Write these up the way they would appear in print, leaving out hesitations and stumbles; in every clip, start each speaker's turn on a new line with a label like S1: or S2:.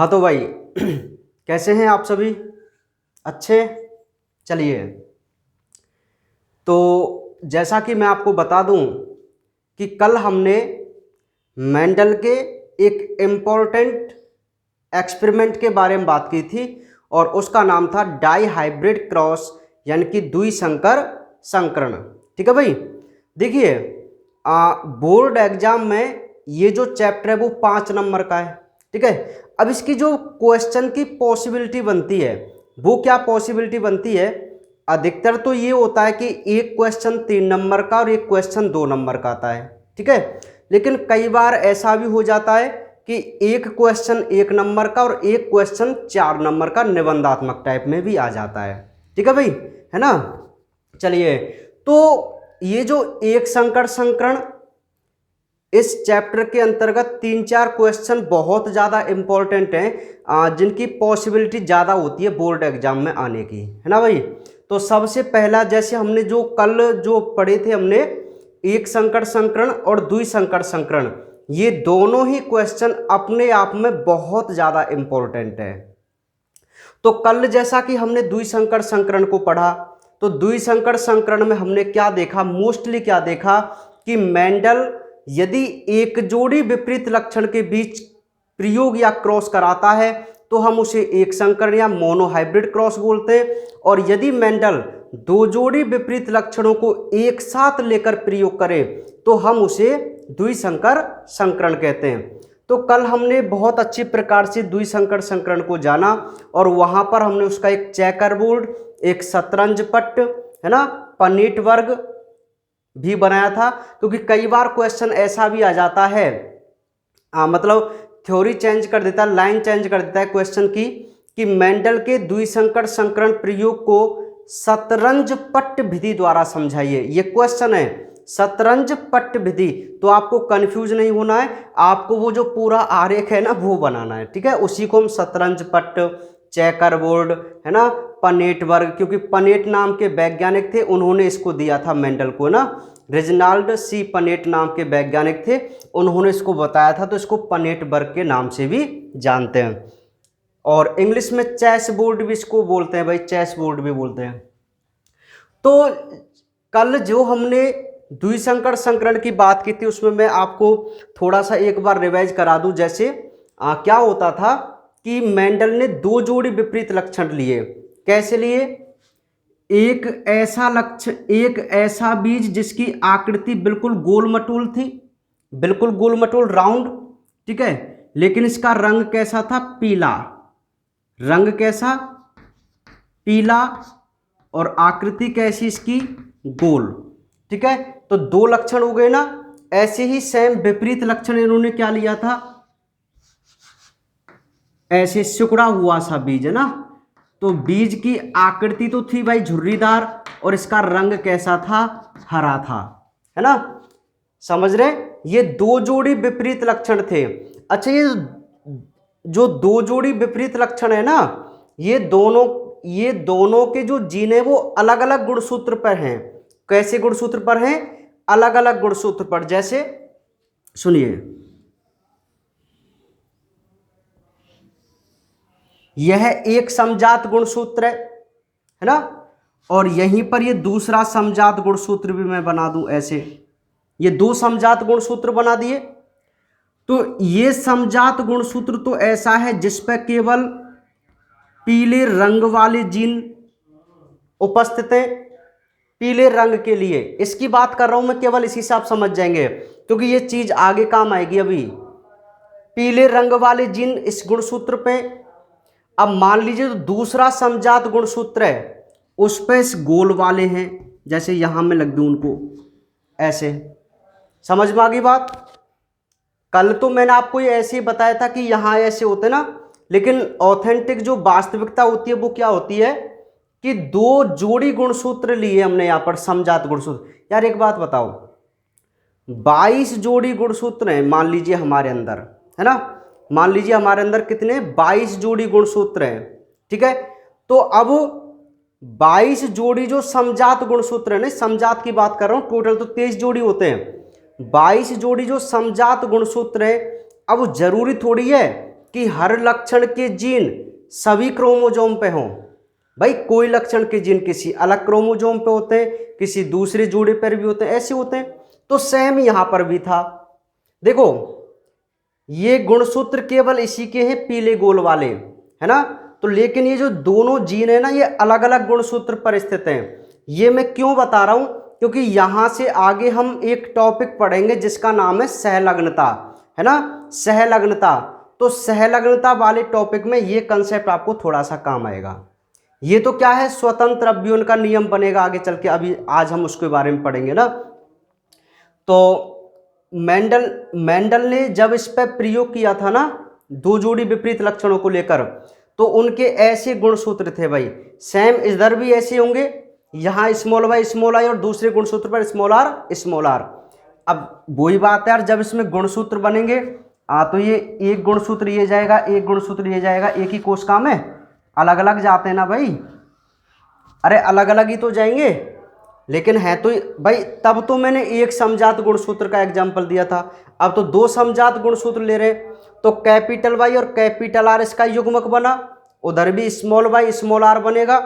S1: हाँ तो भाई कैसे हैं आप सभी? अच्छे? चलिए, तो जैसा कि मैं आपको बता दूं कि कल हमने मेंडल के एक इम्पोर्टेंट एक्सपेरिमेंट के बारे में बात की थी और उसका नाम था डाई हाइब्रिड क्रॉस यानी कि द्विसंकर संकरण। ठीक है भाई, देखिए बोर्ड एग्जाम में ये जो चैप्टर है वो 5 नंबर का है। ठीक है, अब इसकी जो क्वेश्चन की पॉसिबिलिटी बनती है वो क्या पॉसिबिलिटी बनती है? अधिकतर तो ये होता है कि एक क्वेश्चन 3 नंबर का और एक क्वेश्चन 2 नंबर का आता है। ठीक है, लेकिन कई बार ऐसा भी हो जाता है कि एक क्वेश्चन 1 नंबर का और एक क्वेश्चन 4 नंबर का निबंधात्मक टाइप में भी आ जाता है। ठीक है भाई, है ना। चलिए, तो ये जो एक संकर संकरण इस चैप्टर के अंतर्गत 3-4 क्वेश्चन बहुत ज़्यादा इंपॉर्टेंट हैं जिनकी पॉसिबिलिटी ज़्यादा होती है बोर्ड एग्जाम में आने की, है ना भाई। तो सबसे पहला, जैसे हमने जो कल जो पढ़े थे हमने एक संकर संकरण और द्विसंकर संकरण, ये दोनों ही क्वेश्चन अपने आप में बहुत ज़्यादा इंपॉर्टेंट है। तो कल जैसा कि हमने द्विसंकर संकरण को पढ़ा, तो द्विसंकर संकरण में हमने क्या देखा, मोस्टली क्या देखा कि मेंडल यदि एक जोड़ी विपरीत लक्षण के बीच प्रयोग या क्रॉस कराता है तो हम उसे एक संकरण या मोनोहाइब्रिड क्रॉस बोलते हैं, और यदि मेंडल 2 जोड़ी विपरीत लक्षणों को एक साथ लेकर प्रयोग करे तो हम उसे द्विसंकर संकरण कहते हैं। तो कल हमने बहुत अच्छी प्रकार से द्विसंकर संकरण को जाना और वहां पर हमने उसका एक चेकर बोर्ड, एक शतरंज पट्ट, है ना, पनीट वर्ग भी बनाया था, क्योंकि कई बार क्वेश्चन ऐसा भी आ जाता है मतलब थ्योरी चेंज कर देता है, लाइन चेंज कर देता है क्वेश्चन की, कि मेंडल के द्विसंकर संकरण प्रयोग को शतरंज पट्ट विधि द्वारा समझाइए। ये क्वेश्चन है शतरंज पट्ट विधि, तो आपको कंफ्यूज नहीं होना है, आपको वो जो पूरा आरेख है ना वो बनाना है। ठीक है, उसी को हम शतरंज पट्ट, चेकर बोर्ड, है ना, पनेट वर्ग, क्योंकि पनेट नाम के वैज्ञानिक थे, उन्होंने इसको दिया था मेंडल को ना, रेजिनाल्ड सी पनेट नाम के वैज्ञानिक थे, उन्होंने इसको बताया था, तो इसको पनेट वर्ग के नाम से भी जानते हैं। और इंग्लिश में चेस बोर्ड भी इसको बोलते हैं भाई, चेस बोर्ड भी बोलते हैं। तो कल जो हमने द्विसंकर संकरण की बात की थी उसमें मैं आपको थोड़ा सा एक बार रिवाइज करा दूं। जैसे क्या होता था कि मेंडल ने 2 जोड़ी विपरीत लक्षण लिए। कैसे लिए? एक ऐसा बीज जिसकी आकृति बिल्कुल गोल मटोल थी, बिल्कुल गोल मटोल राउंड, ठीक है, लेकिन इसका रंग कैसा था? पीला। रंग कैसा? पीला। और आकृति कैसी इसकी? गोल। ठीक है, तो 2 लक्षण हो गए ना। ऐसे ही सेम विपरीत लक्षण इन्होंने क्या लिया था? ऐसे सिकुड़ा हुआ सा बीज, है ना, तो बीज की आकृति तो थी भाई झुर्रीदार और इसका रंग कैसा था? हरा था, है ना। समझ रहे? ये 2 जोड़ी विपरीत लक्षण थे। अच्छा, ये जो 2 जोड़ी विपरीत लक्षण है ना, ये दोनों के जो जीन है वो अलग अलग गुणसूत्र पर हैं। कैसे गुणसूत्र पर हैं? अलग अलग गुणसूत्र पर। जैसे सुनिए, यह एक समजात गुणसूत्र है ना, और यहीं पर ये दूसरा समजात गुणसूत्र भी मैं बना दूं ऐसे, ये 2 समजात गुणसूत्र बना दिए। तो ये समजात गुणसूत्र तो ऐसा है जिस पर केवल पीले रंग वाले जीन उपस्थित हैं। पीले रंग के लिए इसकी बात कर रहा हूं मैं, केवल इसी से आप समझ जाएंगे क्योंकि ये चीज आगे काम आएगी। अभी पीले रंग वाले जीन इस गुणसूत्र पे, अब मान लीजिए तो दूसरा समजात गुणसूत्र है उस पे इस गोल वाले हैं, जैसे यहां में लग दूं उनको ऐसे। समझ में आ गई बात? कल तो मैंने आपको ये ऐसे ही बताया था कि यहां ऐसे होते ना, लेकिन ऑथेंटिक जो वास्तविकता होती है वो क्या होती है कि 2 जोड़ी गुणसूत्र लिए हमने यहां पर, समजात गुणसूत्र। यार एक बात बताओ, 22 जोड़ी गुणसूत्र हैं मान लीजिए हमारे अंदर, है ना, मान लीजिए हमारे अंदर कितने? 22 जोड़ी गुणसूत्र हैं। ठीक है, तो अब 22 जोड़ी जो समजात गुणसूत्र है ना, समजात की बात कर रहा हूं, टोटल तो 23 जोड़ी होते हैं। 22 जोड़ी जो समजात गुणसूत्र है, अब जरूरी थोड़ी है कि हर लक्षण के जीन सभी क्रोमोजोम पे हों। भाई कोई लक्षण के जीन किसी अलग क्रोमोजोम पे होते हैं, किसी दूसरे जोड़े पर भी होते हैं, ऐसे होते हैं। तो सेम यहां पर भी था। देखो ये गुणसूत्र केवल इसी के हैं पीले गोल वाले, है ना। तो लेकिन ये जो दोनों जीन है ना, ये अलग अलग गुणसूत्र पर स्थित हैं। ये मैं क्यों बता रहा हूं, क्योंकि यहां से आगे हम एक टॉपिक पढ़ेंगे जिसका नाम है सहलग्नता, है ना, सहलग्नता। तो सहलग्नता वाले टॉपिक में ये कंसेप्ट आपको थोड़ा सा काम आएगा। ये तो क्या है, स्वतंत्र अवयवन का नियम बनेगा आगे चल के, अभी आज हम उसके बारे में पढ़ेंगे ना। तो मेंडल ने जब इस पर प्रयोग किया था ना, दो जोड़ी विपरीत लक्षणों को लेकर, तो उनके ऐसे गुणसूत्र थे भाई। सेम इधर भी ऐसे होंगे, यहां स्मॉल वाई स्मॉल आई और दूसरे गुणसूत्र पर स्मॉल आर स्मॉल आर। अब वही बात है यार, जब इसमें गुणसूत्र बनेंगे तो ये एक गुणसूत्र ये जाएगा, एक गुणसूत्र ये जाएगा, एक ही कोशिका में अलग अलग जाते हैं ना भाई। अरे अलग अलग ही तो जाएंगे, लेकिन है तो भाई, तब तो मैंने एक समजात गुणसूत्र का एग्जांपल दिया था, अब तो दो समजात गुणसूत्र ले रहे हैं। तो कैपिटल वाई और कैपिटल आर इसका युग्मक बना, उधर भी स्मॉल वाई स्मॉल आर बनेगा।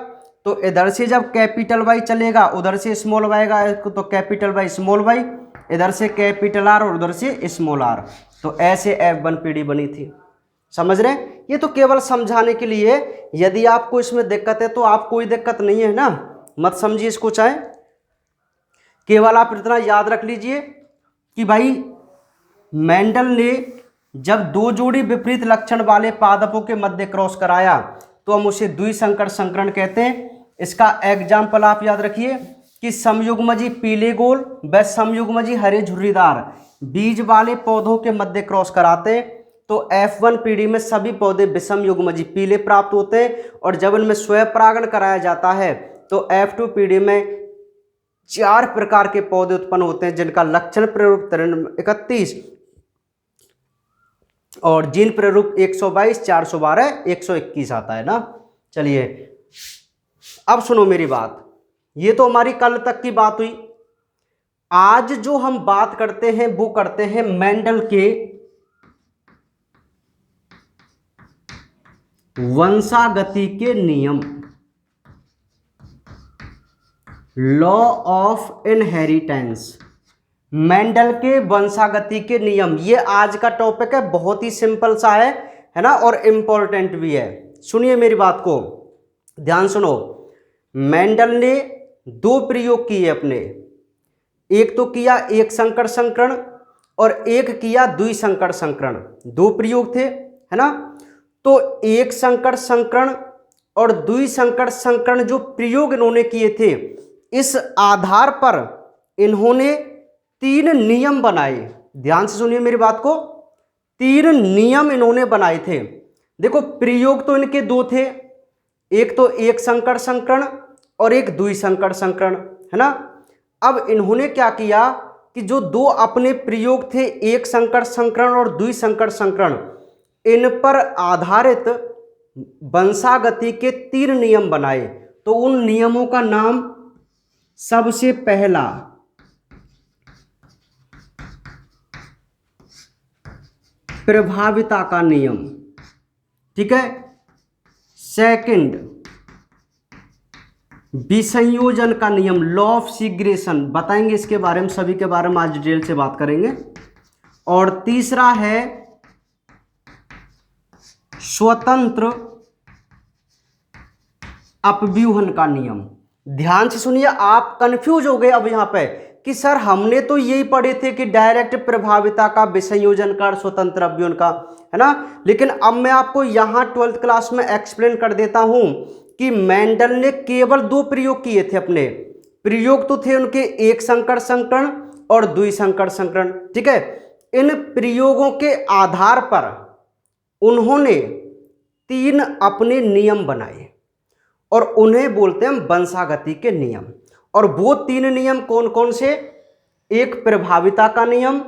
S1: तो इधर से जब कैपिटल वाई चलेगा उधर से स्मॉल वाई आएगा, तो कैपिटल वाई स्मॉल वाई, इधर से कैपिटल आर और उधर से स्मॉल आर। तो ऐसे F1 पीढ़ी बनी थी। समझ रहे हैं, ये तो केवल समझाने के लिए। यदि आपको इसमें दिक्कत है तो आप कोई दिक्कत नहीं है ना, मत समझिए इसको, चाहे केवल आप इतना याद रख लीजिए कि भाई मेंडल ने जब दो जोड़ी विपरीत लक्षण वाले पादपों के मध्य क्रॉस कराया तो हम उसे द्विसंकर संकरण कहते हैं। इसका एग्जाम्पल आप याद रखिए कि समयुग्मजी पीले गोल व समयुग्मजी हरे झुर्रीदार बीज वाले पौधों के मध्य क्रॉस कराते तो F1 पीढ़ी में सभी पौधे विषम युग्मजी पीले प्राप्त होते हैं, और जब इनमें स्वयं परागण कराया जाता है तो F2 पीढ़ी में 4 प्रकार के पौधे उत्पन्न होते हैं, जिनका लक्षण प्ररूप 31 और जीन प्ररूप 122, 412, 121 आता है ना। चलिए अब सुनो मेरी बात, ये तो हमारी कल तक की बात हुई। आज जो हम बात करते हैं वो करते हैं मेंडल के वंशागति के नियम, लॉ ऑफ इनहेरिटेंस। मेंडल के वंशागति के नियम, ये आज का टॉपिक है, बहुत ही सिंपल सा है ना, और इंपॉर्टेंट भी है। सुनिए मेरी बात को, ध्यान सुनो। मेंडल ने दो प्रयोग किए अपने, एक तो किया एक संकर संकरण और एक किया द्विसंकर संकरण, दो प्रयोग थे, है ना। तो एक संकर संकरण और द्विसंकर संकरण जो प्रयोग इन्होंने किए थे, इस आधार पर इन्होंने 3 नियम बनाए। ध्यान से सुनिए मेरी बात को, 3 नियम इन्होंने बनाए थे। देखो प्रयोग तो इनके दो थे, एक तो एक संकर संकरण और एक द्विसंकर संकरण, है ना। अब इन्होंने क्या किया कि जो दो अपने प्रयोग थे, एक संकर संकरण और द्विसंकर संकरण, इन पर आधारित वंशागति के 3 नियम बनाए। तो उन नियमों का नाम, सबसे पहला प्रभाविता का नियम, ठीक है। सेकंड विसंयोजन का नियम, लॉ ऑफ सीग्रेशन, बताएंगे इसके बारे में, सभी के बारे में आज डिटेल से बात करेंगे। और तीसरा है स्वतंत्र अपव्यूहन का नियम। ध्यान से सुनिए, आप कंफ्यूज हो गए अब यहां पे कि सर हमने तो यही पढ़े थे कि डायरेक्ट प्रभाविता का, विसंयोजन का, स्वतंत्र अपव्यूहन का, है ना। लेकिन अब मैं आपको यहां 12th क्लास में एक्सप्लेन कर देता हूं कि मेंडल ने केवल 2 प्रयोग किए थे अपने। प्रयोग तो थे उनके एक संकर संकरण और द्विसंकर संकरण, ठीक है। इन प्रयोगों के आधार पर उन्होंने 3 अपने नियम बनाए और उन्हें बोलते हैं वंशागति के नियम। और वो 3 नियम कौन कौन से? एक प्रभाविता का नियम,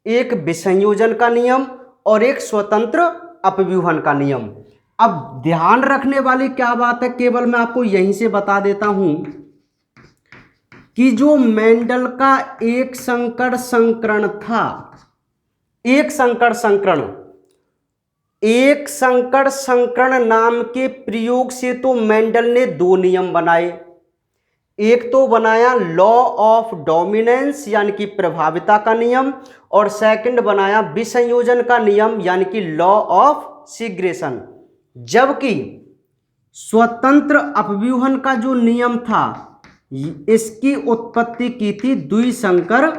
S1: एक विसंयोजन का नियम और एक स्वतंत्र अपव्यूहन का नियम। अब ध्यान रखने वाली क्या बात है, केवल मैं आपको यहीं से बता देता हूं कि जो मेंडल का एक संकर संकरण था, एक संकर संकरण, एक संकर संकरण नाम के प्रयोग से तो मेंडल ने दो नियम बनाए। एक तो बनाया लॉ ऑफ डोमिनेंस यानी कि प्रभाविता का नियम, और सेकंड बनाया विसंयोजन का नियम यानी कि लॉ ऑफ सीग्रेशन। जबकि स्वतंत्र अपव्यूहन का जो नियम था इसकी उत्पत्ति की थी द्विसंकर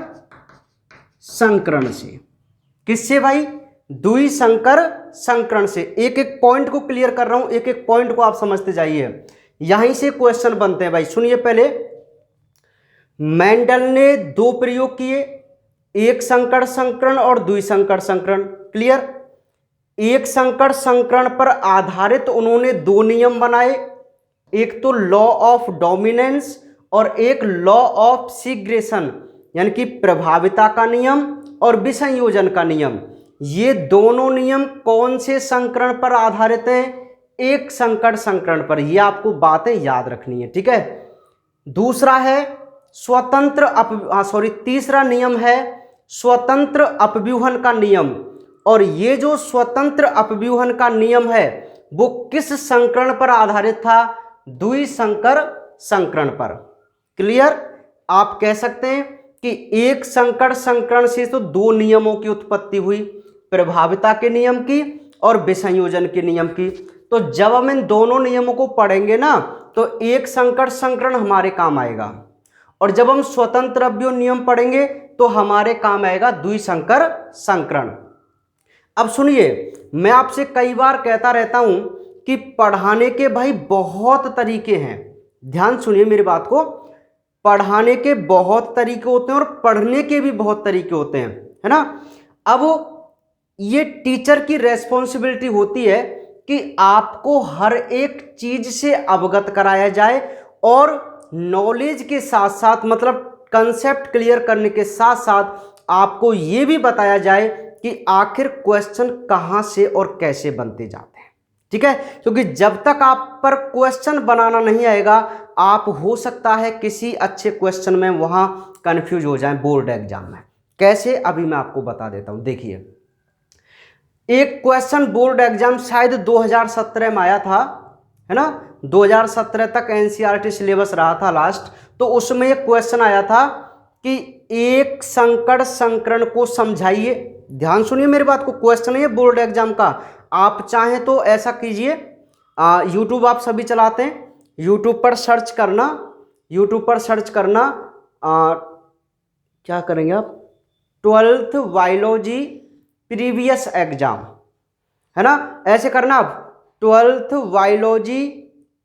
S1: संकरण से। किससे भाई? द्विसंकर संकरण से। एक एक पॉइंट को क्लियर कर रहा हूं, एक एक पॉइंट को आप समझते जाइए, यहीं से क्वेश्चन बनते हैं भाई। सुनिए पहले, मेंडल ने दो प्रयोग किए, एक संकर संकरण और द्विसंकर संकरण। क्लियर? एक संकर संकरण पर आधारित उन्होंने दो नियम बनाए, एक तो लॉ ऑफ डोमिनेंस और एक लॉ ऑफ सीग्रेशन यानी कि प्रभाविता का नियम और विसंयोजन का नियम। ये दोनों नियम कौन से संकरण पर आधारित हैं? एक संकर संकरण पर। ये आपको बातें याद रखनी है, ठीक है। दूसरा है तीसरा नियम है स्वतंत्र अपव्यूहन का नियम, और ये जो स्वतंत्र अपव्यूहन का नियम है वो किस संकरण पर आधारित था? द्विसंकर संकरण पर। क्लियर? आप कह सकते हैं कि एक संकर संकरण से तो दो नियमों की उत्पत्ति हुई, प्रभाविता के नियम की और विसंयोजन के नियम की। तो जब हम इन दोनों नियमों को पढ़ेंगे ना तो एक संकर संकरण हमारे काम आएगा, और जब हम स्वतंत्र अपव्यूह नियम पढ़ेंगे तो हमारे काम आएगा द्विसंकर संकरण। अब सुनिए, मैं आपसे कई बार कहता रहता हूं कि पढ़ाने के भाई बहुत तरीके हैं। ध्यान सुनिए मेरी बात को, पढ़ाने के बहुत तरीके होते हैं और पढ़ने के भी बहुत तरीके होते हैं, है ना। अब ये टीचर की रेस्पॉन्सिबिलिटी होती है कि आपको हर एक चीज से अवगत कराया जाए, और नॉलेज के साथ साथ मतलब कंसेप्ट क्लियर करने के साथ साथ आपको ये भी बताया जाए कि आखिर क्वेश्चन कहां से और कैसे बनते जाते हैं, ठीक है। क्योंकि जब तक आप पर क्वेश्चन बनाना नहीं आएगा, आप हो सकता है किसी अच्छे क्वेश्चन में वहां कंफ्यूज हो जाएं बोर्ड एग्जाम में। कैसे? अभी मैं आपको बता देता हूं। देखिए, एक क्वेश्चन बोर्ड एग्जाम शायद 2017 में आया था, है ना। 2017 तक एनसीईआरटी सिलेबस रहा था लास्ट, तो उसमें एक क्वेश्चन आया था कि एक संकर संकरण को समझाइए। ध्यान सुनिए मेरी बात को, क्वेश्चन है बोर्ड एग्जाम का। आप चाहें तो ऐसा कीजिए, यूट्यूब आप सभी चलाते हैं, यूट्यूब पर सर्च करना, क्या करेंगे आप, 12th बायोलॉजी प्रीवियस एग्जाम, है ना। ऐसे करना आप 12th बायोलॉजी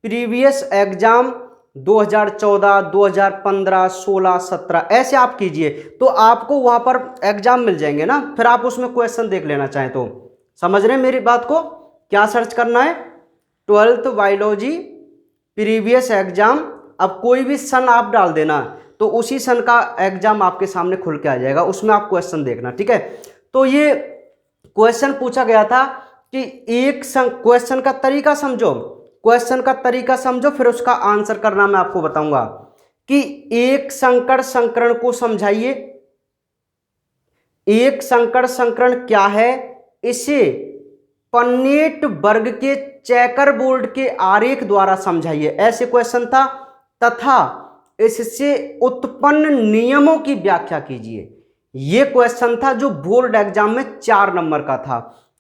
S1: प्रीवियस एग्जाम 2014, 2015, 16, 17 ऐसे आप कीजिए, तो आपको वहां पर एग्जाम मिल जाएंगे ना। फिर आप उसमें क्वेश्चन देख लेना चाहें तो। समझ रहे हैं मेरी बात को? क्या सर्च करना है? 12th biology previous exam. अब कोई भी सन आप डाल देना तो उसी सन का एग्जाम आपके सामने खुल के आ जाएगा, उसमें आप क्वेश्चन देखना, ठीक है। तो ये क्वेश्चन पूछा गया था कि क्वेश्चन का तरीका समझो, फिर उसका आंसर करना मैं आपको बताऊंगा कि एक संकर संकरण को समझाइए। एक संकर संकरण क्या है, इसे पन्नेट वर्ग के चेकर बोर्ड के आरेख द्वारा समझाइए, ऐसे क्वेश्चन था। तथा इससे उत्पन्न नियमों की व्याख्या कीजिए। यह क्वेश्चन था जो बोर्ड एग्जाम में 4 नंबर का था।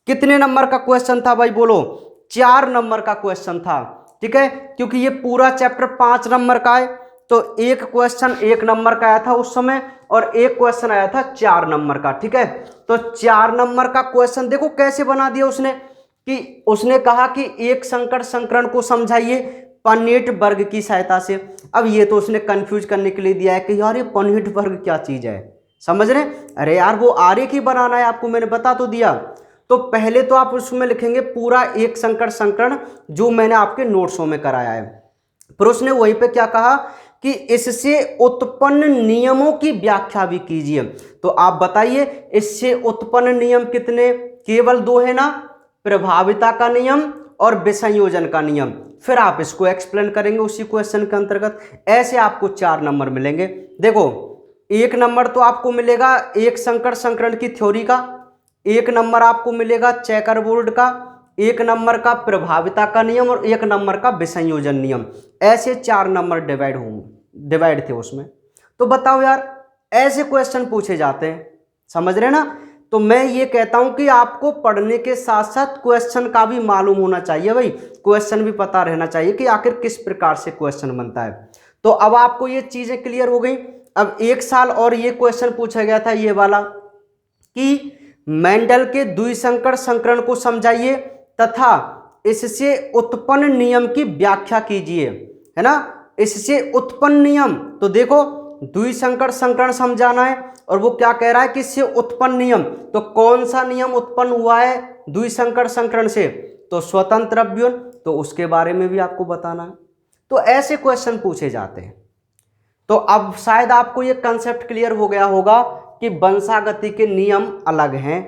S1: कितने नंबर का क्वेश्चन था भाई बोलो? 4 नंबर का क्वेश्चन था, ठीक है। क्योंकि ये पूरा चैप्टर 5 नंबर का है, तो एक क्वेश्चन 1 नंबर का आया था उस समय, और एक क्वेश्चन आया था 4 नंबर का, ठीक है। तो 4 नंबर का क्वेश्चन देखो कैसे बना दिया उसने, कि उसने कहा कि एक संकर संकरण को समझाइए पन्नेट वर्ग की सहायता से। अब ये तो उसने कंफ्यूज करने के लिए दिया है कि यार ये पन्नेट वर्ग क्या चीज है, समझ रहे? अरे यार वो आरेख ही बनाना है आपको, मैंने बता तो दिया। तो पहले तो आप उसमें लिखेंगे पूरा एक संकर संकरण जो मैंने आपके नोट्सों में कराया है। फिर उसने वहीं पे क्या कहा कि इससे उत्पन्न नियमों की व्याख्या भी कीजिए। तो आप बताइए इससे उत्पन्न नियम कितने? केवल 2 है ना, प्रभाविता का नियम और विसंयोजन का नियम। फिर आप इसको एक्सप्लेन करेंगे उसी क्वेश्चन के अंतर्गत। ऐसे आपको 4 नंबर मिलेंगे। देखो 1 नंबर तो आपको मिलेगा एक संकर संकरण की थ्योरी का, 1 नंबर आपको मिलेगा चेकर बोर्ड का, 1 नंबर का प्रभाविता का नियम और 1 नंबर का विसंयोजन नियम। ऐसे 4 नंबर डिवाइड थे उसमें। तो बताओ यार, ऐसे क्वेश्चन पूछे जाते हैं, समझ रहे ना। तो मैं ये कहता हूं कि आपको पढ़ने के साथ साथ क्वेश्चन का भी मालूम होना चाहिए भाई, क्वेश्चन भी पता रहना चाहिए कि आखिर किस प्रकार से क्वेश्चन बनता है। तो अब आपको ये चीजें क्लियर हो गई। अब 1 साल और ये क्वेश्चन पूछा गया था ये वाला कि मेंडल के द्विसंकर संकरण को समझाइए तथा इससे उत्पन्न नियम की व्याख्या कीजिए, है ना। इससे उत्पन्न नियम, तो देखो द्विसंकर संकरण समझाना है और वो क्या कह रहा है कि इससे उत्पन्न नियम, तो कौन सा नियम उत्पन्न हुआ है द्विसंकर संकरण से, तो स्वतंत्र अव्युन, तो उसके बारे में भी आपको बताना है। तो ऐसे क्वेश्चन पूछे जाते हैं। तो अब शायद आपको ये कंसेप्ट क्लियर हो गया होगा कि वंशागति के नियम अलग हैं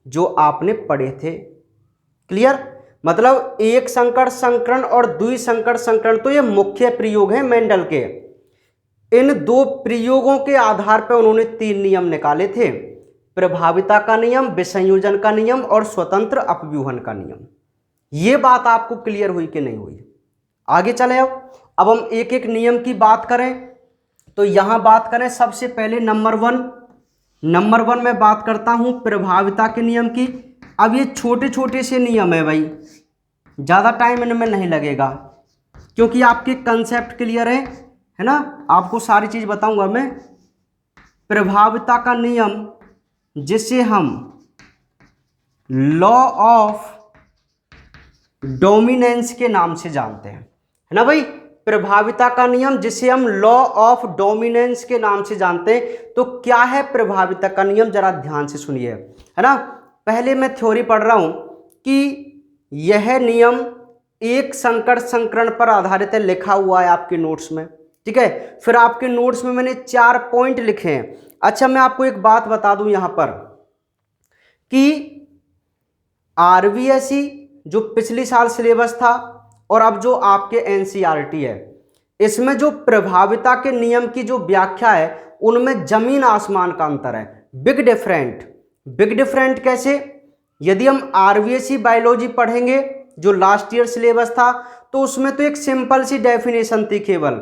S1: जो आपने पढ़े थे। क्लियर, मतलब एक संकर संकरण और द्विसंकर संकरण तो ये मुख्य प्रयोग हैं मेंडल के। इन 2 प्रयोगों के आधार पर उन्होंने 3 नियम निकाले थे, प्रभाविता का नियम, विसंयोजन का नियम और स्वतंत्र अपव्यूहन का नियम। ये बात आपको क्लियर हुई कि नहीं हुई? आगे चले अब हम एक एक नियम की बात करें। तो यहां बात करें सबसे पहले नंबर 1 में बात करता हूं प्रभाविता के नियम की। अब ये छोटे छोटे से नियम है भाई, ज़्यादा टाइम इनमें नहीं लगेगा क्योंकि आपके कंसेप्ट क्लियर है ना। आपको सारी चीज़ बताऊंगा मैं। प्रभाविता का नियम जिसे हम लॉ ऑफ डोमिनेंस के नाम से जानते हैं, है ना भाई। प्रभाविता का नियम जिसे हम लॉ ऑफ डोमिनेंस के नाम से जानते हैं। तो क्या है प्रभाविता का नियम, जरा ध्यान से सुनिए, है ना। पहले मैं थ्योरी पढ़ रहा हूं कि यह नियम एक संकर संकरण पर आधारित है, लिखा हुआ है आपके नोट्स में, ठीक है। फिर आपके नोट्स में मैंने 4 पॉइंट लिखे हैं। अच्छा, मैं आपको एक बात बता दूं यहां पर कि आरबीएसई जो पिछली साल सिलेबस था और अब जो आपके एनसीईआरटी है, इसमें जो प्रभाविता के नियम की जो व्याख्या है उनमें जमीन आसमान का अंतर है। बिग डिफरेंट कैसे? यदि हम आरबीएसई बायोलॉजी पढ़ेंगे जो लास्ट ईयर सिलेबस था तो उसमें तो एक सिंपल सी डेफिनेशन थी केवल,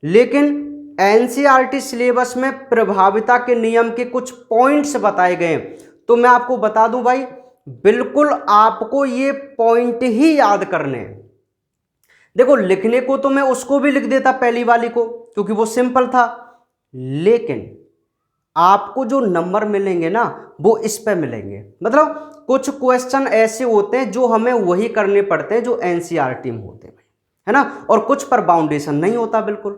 S1: लेकिन एनसीईआरटी सिलेबस में प्रभाविता के नियम के कुछ पॉइंट्स बताए गए। तो मैं आपको बता दूं भाई, बिल्कुल आपको ये पॉइंट ही याद करने हैं। देखो, लिखने को तो मैं उसको भी लिख देता पहली वाली को क्योंकि वो सिंपल था, लेकिन आपको जो नंबर मिलेंगे ना वो इस पे मिलेंगे। मतलब कुछ क्वेश्चन ऐसे होते हैं जो हमें वही करने पड़ते हैं जो एनसीईआरटी में होते हैं, है ना, और कुछ पर बाउंडेशन नहीं होता। बिल्कुल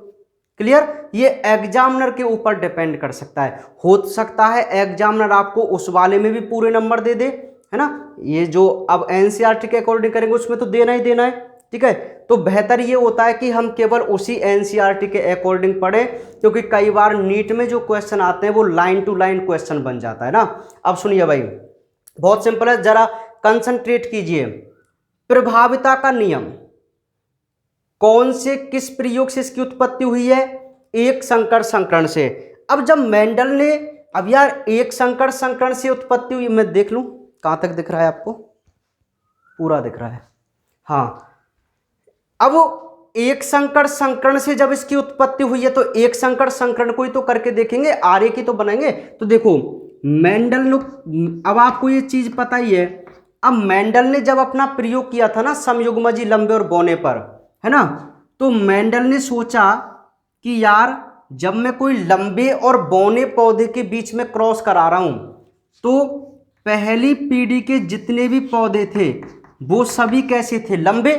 S1: क्लियर, ये एग्जामिनर के ऊपर डिपेंड कर सकता है। हो सकता है एग्जामिनर आपको उस वाले में भी पूरे नंबर दे दे, है ना। ये जो अब एनसीईआरटी के अकॉर्डिंग करेंगे उसमें तो देना ही देना है, ठीक है। तो बेहतर ये होता है कि हम केवल उसी एनसीईआरटी के अकॉर्डिंग पढ़ें, क्योंकि कई बार नीट में जो क्वेश्चन आते हैं वो लाइन टू लाइन क्वेश्चन बन जाता है ना। अब सुनिए भाई, बहुत सिंपल है, जरा कंसंट्रेट कीजिए। प्रभाविता का नियम कौन से किस प्रयोग से इसकी उत्पत्ति हुई है? एक संकर संकरण से। अब जब मेंडल ने, अब यार एक संकर संकरण से उत्पत्ति हुई, मैं देख लूं कहां तक दिख रहा है आपको, पूरा दिख रहा है, हाँ। अब एक संकर संकरण से जब इसकी उत्पत्ति हुई है तो एक संकर संकरण को ही तो करके देखेंगे, आरे की तो बनाएंगे। तो देखो मेंडल ने, अब आपको ये चीज पता ही है, अब मेंडल ने जब अपना प्रयोग किया था ना समयुग्मजी लंबे और बौने पर, है ना, तो मेंडल ने सोचा कि यार जब मैं कोई लंबे और बौने पौधे के बीच में क्रॉस करा रहा हूं तो पहली पीढ़ी के जितने भी पौधे थे वो सभी कैसे थे? लंबे,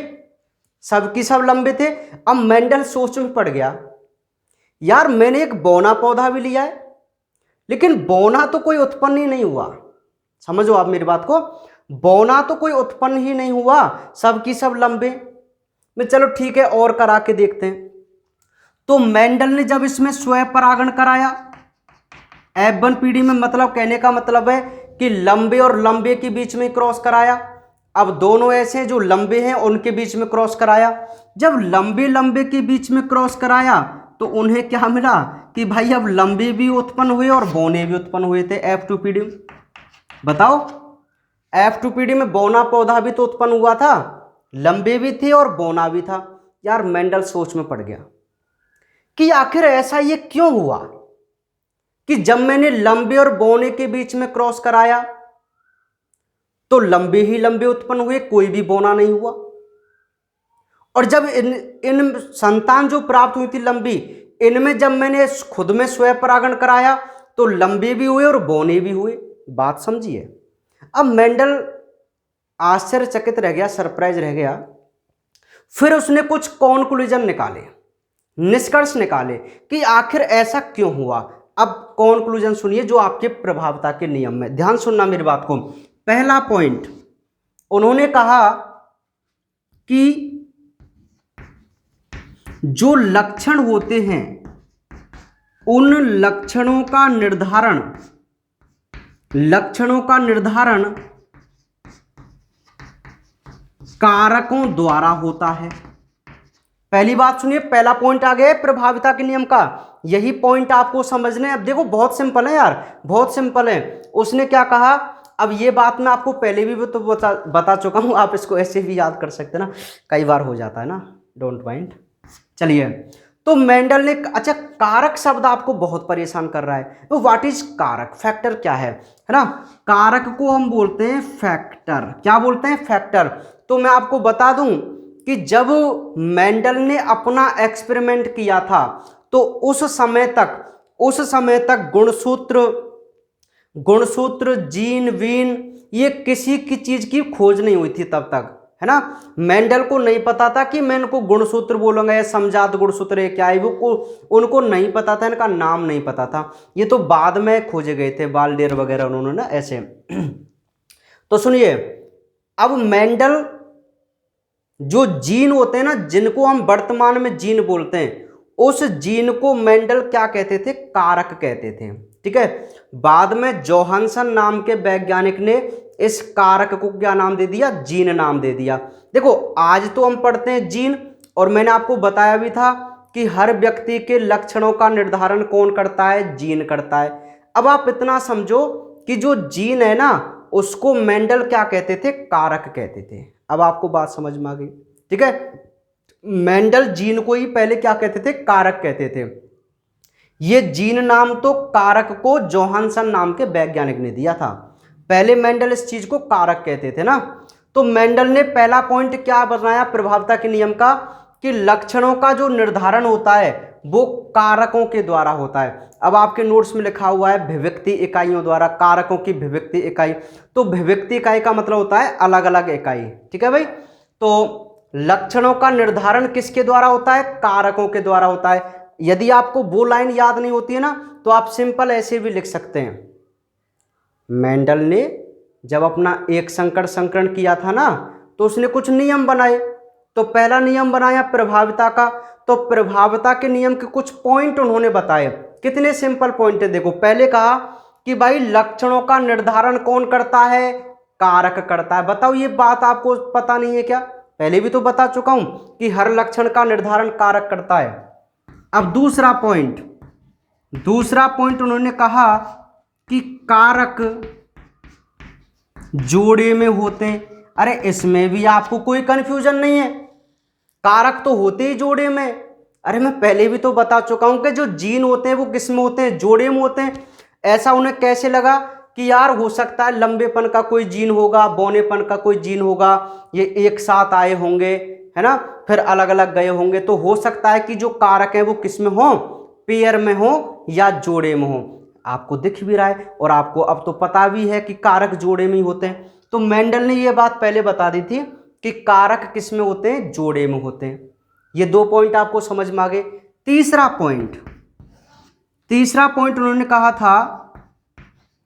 S1: सबकी सब लंबे थे। अब मेंडल सोच में पड़ गया, यार मैंने एक बौना पौधा भी लिया है लेकिन बौना तो कोई उत्पन्न ही नहीं हुआ। समझो आप मेरी बात को, बौना तो कोई उत्पन्न ही नहीं हुआ, सबकी सब लंबे में, चलो ठीक है और करा के देखते हैं। तो मेंडल ने जब इसमें स्वयं परागण कराया F1 पीढ़ी में, मतलब कहने का मतलब है कि लंबे और लंबे के बीच में क्रॉस कराया। अब दोनों ऐसे हैं जो लंबे हैं उनके बीच में क्रॉस कराया। जब लंबे लंबे के बीच में क्रॉस कराया तो उन्हें क्या मिला कि भाई अब लंबे भी उत्पन्न हुए और बौने भी उत्पन्न हुए थे F2 पीढ़ी में। बताओ F2PD में बौना पौधा भी तो उत्पन्न हुआ था, लंबे भी थे और बौना भी था। यार मेंडल सोच में पड़ गया कि आखिर ऐसा ये क्यों हुआ कि जब मैंने लंबे और बौने के बीच में क्रॉस कराया तो लंबे ही लंबे उत्पन्न हुए, कोई भी बौना नहीं हुआ, और जब इन संतान जो प्राप्त हुई थी लंबी, इनमें जब मैंने खुद में स्वयं परागण कराया तो लंबे भी हुए और बौने भी हुए। बात समझिए। अब मेंडल आश्चर्यचकित रह गया, सरप्राइज रह गया। फिर उसने कुछ कॉन्क्लूजन निकाले, निष्कर्ष निकाले कि आखिर ऐसा क्यों हुआ। अब कॉन्क्लूजन सुनिए जो आपके प्रभावता के नियम में, ध्यान सुनना मेरी बात को। पहला पॉइंट उन्होंने कहा कि जो लक्षण होते हैं उन लक्षणों का निर्धारण कारकों द्वारा होता है। पहली बात सुनिए, पहला पॉइंट आ गया प्रभाविता के नियम का, यही पॉइंट आपको समझना है। अब देखो बहुत सिंपल है यार, बहुत सिंपल है। उसने क्या कहा, अब ये बात मैं आपको पहले भी तो बता चुका हूं, आप इसको ऐसे भी याद कर सकते हैं ना, कई बार हो जाता है ना, डोंट माइंड। चलिए, तो मेंडल ने, अच्छा कारक शब्द आपको बहुत परेशान कर रहा है, तो व्हाट इज कारक, फैक्टर क्या है ना। कारक को हम बोलते हैं फैक्टर। क्या बोलते हैं, फैक्टर। तो मैं आपको बता दूं कि जब मेंडल ने अपना एक्सपेरिमेंट किया था तो उस समय तक गुणसूत्र जीन वीन ये किसी की चीज की खोज नहीं हुई थी तब तक, है ना। मेंडल को नहीं पता था कि मैं इनको गुणसूत्र बोलूंगा या समजात गुणसूत्र है क्या है, वो उनको नहीं पता था, इनका नाम नहीं पता था। ये तो बाद में खोजे गए थे, बाल्डेर वगैरह उन्होंने ना ऐसे। तो सुनिए, अब मेंडल जो जीन होते हैं ना, जिनको हम वर्तमान में जीन बोलते हैं, उस जीन को मेंडल क्या कहते थे, कारक कहते थे। ठीक है। बाद में जोहानसन नाम के वैज्ञानिक ने इस कारक को क्या नाम दे दिया, जीन नाम दे दिया। देखो आज तो हम पढ़ते हैं जीन, और मैंने आपको बताया भी था कि हर व्यक्ति के लक्षणों का निर्धारण कौन करता है, जीन करता है। अब आप इतना समझो कि जो जीन है ना, उसको मेंडल क्या कहते थे, कारक कहते थे। अब आपको बात समझ में आ गई। ठीक है। मेंडल जीन को ही पहले क्या कहते थे, कारक कहते थे। ये जीन नाम तो कारक को जोहानसन नाम के वैज्ञानिक ने दिया था, पहले मेंडल इस चीज को कारक कहते थे ना। तो मेंडल ने पहला पॉइंट क्या बनाया प्रभावता के नियम का, कि लक्षणों का जो निर्धारण होता है वो कारकों के द्वारा होता है। अब आपके नोट्स में लिखा हुआ है विभक्ति इकाइयों द्वारा, कारकों की विभक्ति इकाई। तो विभक्ति इकाई का मतलब होता है अलग अलग इकाई। ठीक है भाई। तो लक्षणों का निर्धारण किसके द्वारा होता है, कारकों के द्वारा होता है। यदि आपको वो लाइन याद नहीं होती है ना, तो आप सिंपल ऐसे भी लिख सकते हैं, मेंडल ने जब अपना एक संकरण किया था ना, तो उसने कुछ नियम बनाए। तो पहला नियम बनाया प्रभाविता का, तो प्रभाविता के नियम के कुछ पॉइंट उन्होंने बताए। कितने सिंपल पॉइंट है, देखो पहले कहा कि भाई लक्षणों का निर्धारण कौन करता है, कारक करता है। बताओ ये बात आपको पता नहीं है क्या, पहले भी तो बता चुका हूं कि हर लक्षण का निर्धारण कारक करता है। अब दूसरा पॉइंट उन्होंने कहा कि कारक जोड़े में होते हैं। अरे इसमें भी आपको कोई कंफ्यूजन नहीं है, कारक तो होते ही जोड़े में। अरे मैं पहले भी तो बता चुका हूं कि जो जीन होते हैं वो किस में होते हैं, जोड़े में होते हैं। ऐसा उन्हें कैसे लगा कि यार हो सकता है लंबेपन का कोई जीन होगा, बौनेपन का कोई जीन होगा, ये एक साथ आए होंगे, है ना, फिर अलग अलग गए होंगे। तो हो सकता है कि जो कारक है वो किस में हो, पेयर में हो या जोड़े में हो। आपको दिख भी रहा है और आपको अब तो पता भी है कि कारक जोड़े में ही होते हैं। तो मेंडल ने ये बात पहले बता दी थी कि कारक किस में होते हैं, जोड़े में होते हैं। ये दो पॉइंट आपको समझ में आ गए। तीसरा पॉइंट उन्होंने कहा था,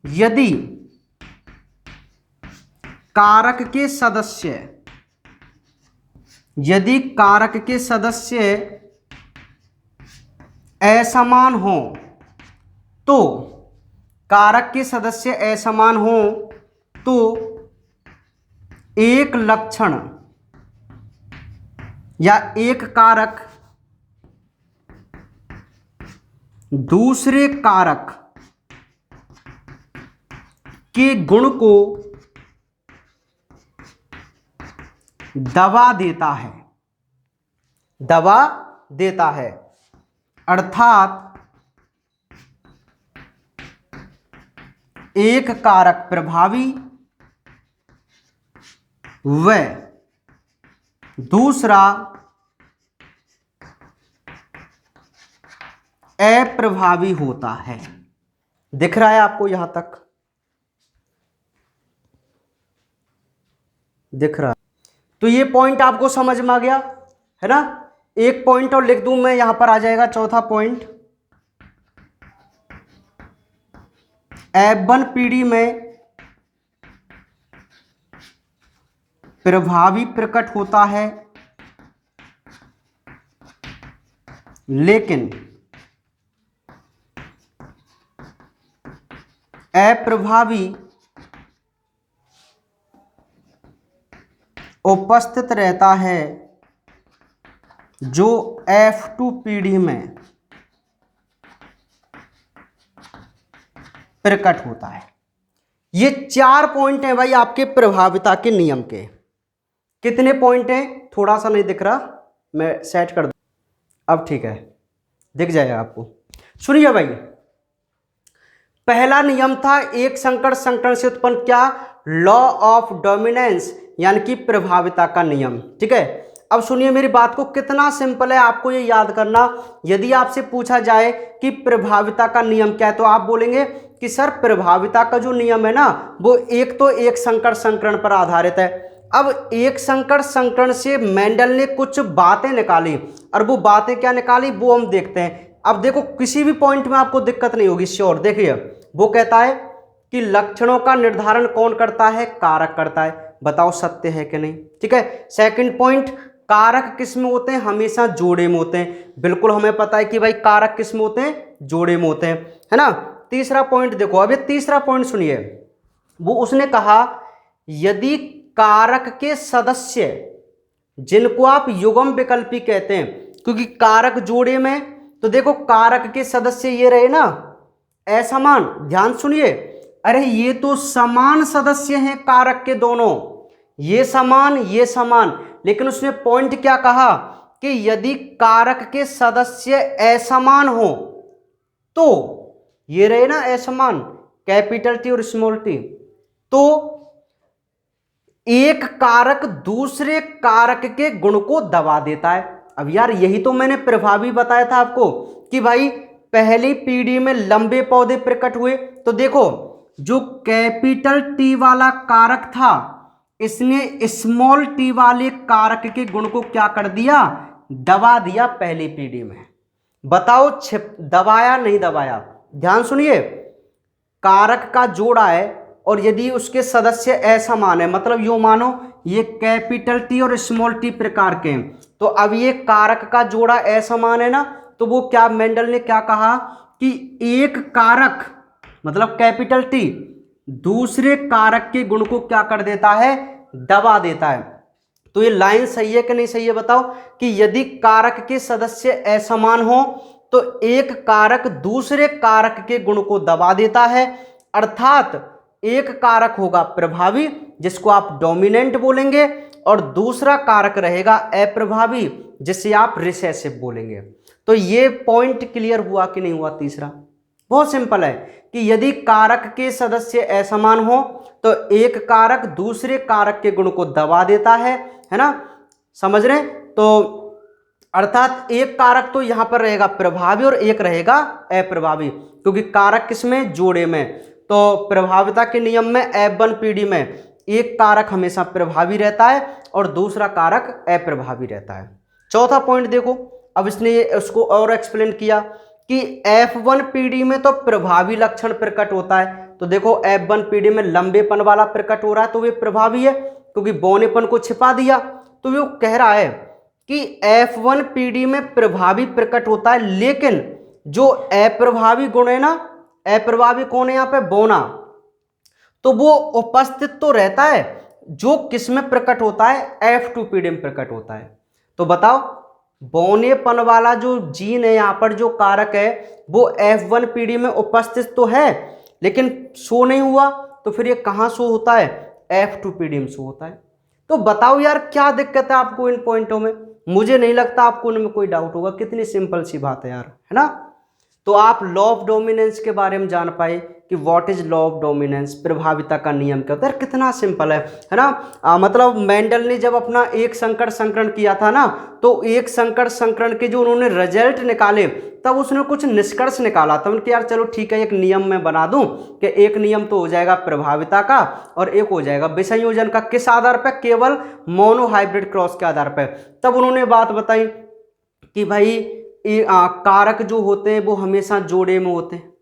S1: यदि कारक के सदस्य असमान हो, तो कारक के सदस्य असमान हो तो एक लक्षण या एक कारक दूसरे कारक के गुण को दबा देता है, दबा देता है। अर्थात एक कारक प्रभावी व दूसरा अप्रभावी होता है। दिख रहा है आपको यहां तक? दिख रहा है? तो ये पॉइंट आपको समझ में आ गया है ना? एक पॉइंट और लिख दूं मैं, यहां पर आ जाएगा चौथा पॉइंट। F1 पीढ़ी में प्रभावी प्रकट होता है, लेकिन अप्रभावी उपस्थित रहता है जो F2 पीढ़ी में प्रकट होता है। ये 4 पॉइंट हैं भाई आपके प्रभाविता के नियम के। कितने पॉइंट हैं? थोड़ा सा नहीं दिख रहा, मैं सेट कर दूं। अब ठीक है, दिख जाएगा आपको। सुनिए भाई, पहला नियम था एक संकट संकरण से उत्पन्न क्या? लॉ ऑफ डोमिनेंस, यानी कि प्रभाविता का नियम। ठीक है, अब सुनिए मेरी बात को, कितना सिंपल है आपको ये याद करना। यदि आपसे पूछा जाए कि प्रभाविता का नियम क्या है, तो आप बोलेंगे कि सर प्रभाविता का जो नियम है ना, वो एक तो एक संकट संकरण पर आधारित है। अब एक संकट संकरण से मेंडल ने कुछ बातें निकाली, और वो बातें क्या निकाली वो हम देखते हैं। अब देखो, किसी भी पॉइंट में आपको दिक्कत नहीं होगी, श्योर। देखिए, वो कहता है कि लक्षणों का निर्धारण कौन करता है? कारक करता है। बताओ सत्य है कि नहीं? ठीक है। सेकंड पॉइंट, कारक किस में होते हैं? हमेशा जोड़े में होते हैं। बिल्कुल हमें पता है कि भाई कारक किस में होते हैं? जोड़े में होते हैं, है ना। तीसरा पॉइंट देखो, अब ये तीसरा पॉइंट सुनिए। वो उसने कहा यदि कारक के सदस्य, जिनको आप युग्म विकल्पी कहते हैं, क्योंकि कारक जोड़े में, तो देखो कारक के सदस्य ये रहे ना असमान। ध्यान सुनिए, अरे ये तो समान सदस्य हैं कारक के दोनों, ये समान ये समान। लेकिन उसने पॉइंट क्या कहा कि यदि कारक के सदस्य असमान हो, तो ये रहे ना असमान, कैपिटल टी और स्मॉल टी, तो एक कारक दूसरे कारक के गुण को दबा देता है। अब यार यही तो मैंने प्रभावी बताया था आपको कि भाई पहली पीढ़ी में लंबे पौधे प्रकट हुए, तो देखो जो कैपिटल टी वाला कारक था, इसने स्मॉल टी वाले कारक के गुण को क्या कर दिया? दबा दिया पहली पीढ़ी में। बताओ दबाया नहीं दबाया? ध्यान सुनिए, कारक का जोड़ा है और यदि उसके सदस्य असमान है, मतलब यो मानो ये कैपिटल टी और स्मॉल टी प्रकार के हैं, तो अब ये कारक का जोड़ा असमान है ना, तो वो क्या मेंडल ने क्या कहा कि एक कारक मतलब कैपिटल टी दूसरे कारक के गुण को क्या कर देता है? दबा देता है। तो ये लाइन सही है कि नहीं सही है बताओ, कि यदि कारक के सदस्य असमान हो तो एक कारक दूसरे कारक के गुण को दबा देता है, अर्थात एक कारक होगा प्रभावी जिसको आप डोमिनेंट बोलेंगे, और दूसरा कारक रहेगा अप्रभावी जिसे आप रिसेसिव बोलेंगे। तो ये पॉइंट क्लियर हुआ कि नहीं हुआ? तीसरा बहुत सिंपल है कि यदि कारक के सदस्य असमान हो तो एक कारक दूसरे कारक के गुण को दबा देता है ना, समझ रहे? तो अर्थात एक कारक तो यहां पर रहेगा प्रभावी और एक रहेगा अप्रभावी, क्योंकि कारक किसमें? जोड़े में। तो प्रभाविता के नियम में F1 पीढ़ी में एक कारक हमेशा प्रभावी रहता है और दूसरा कारक अप्रभावी रहता है। चौथा पॉइंट देखो, अब इसने उसको और एक्सप्लेन किया कि F1 पीढ़ी में तो प्रभावी लक्षण प्रकट होता है। तो देखो F1 पीढ़ी में लंबेपन वाला प्रकट हो रहा है, तो वे प्रभावी है, क्योंकि बौनेपन को छिपा दिया। तो वो कह रहा है कि F1 पीढ़ी में प्रभावी प्रकट होता है, लेकिन जो अप्रभावी गुण है ना, अप्रभावी कौन है यहाँ पे? बौना, तो वो उपस्थित तो रहता है, जो किस में प्रकट होता है? F2 पीढ़ी में प्रकट होता है। तो बताओ बौनेपन वाला जो जीन है यहाँ पर, जो कारक है, वो F1 पीढ़ी में उपस्थित तो है लेकिन शो नहीं हुआ, तो फिर ये कहाँ शो होता है? F2 पीढ़ी में शो होता है। तो बताओ यार क्या दिक्कत है आपको इन पॉइंटों में? मुझे नहीं लगता आपको उनमें कोई डाउट होगा, कितनी सिंपल सी बात है यार, है ना। तो आप लॉ ऑफ डोमिनेंस के बारे में जान पाए कि what is law of dominance, प्रभाविता का नियम क्या होता है। कितना सिंपल है ना। मतलब मेंडल ने जब अपना एक संकर संकरण किया था ना, तो एक संकर संकरण के जो उन्होंने रिजल्ट निकाले, तब उसने कुछ निष्कर्ष निकाला था उनके, यार चलो ठीक है एक नियम मैं बना दूं कि एक नियम तो हो जाएगा प्रभाविता का और एक हो जाएगा विसंयोजन का। किस आधार पर? केवल मोनोहाइब्रिड क्रॉस के आधार पर। तब उन्होंने बात बताई कि भाई कारक जो होते हैं वो हमेशा जोड़े में होते हैं।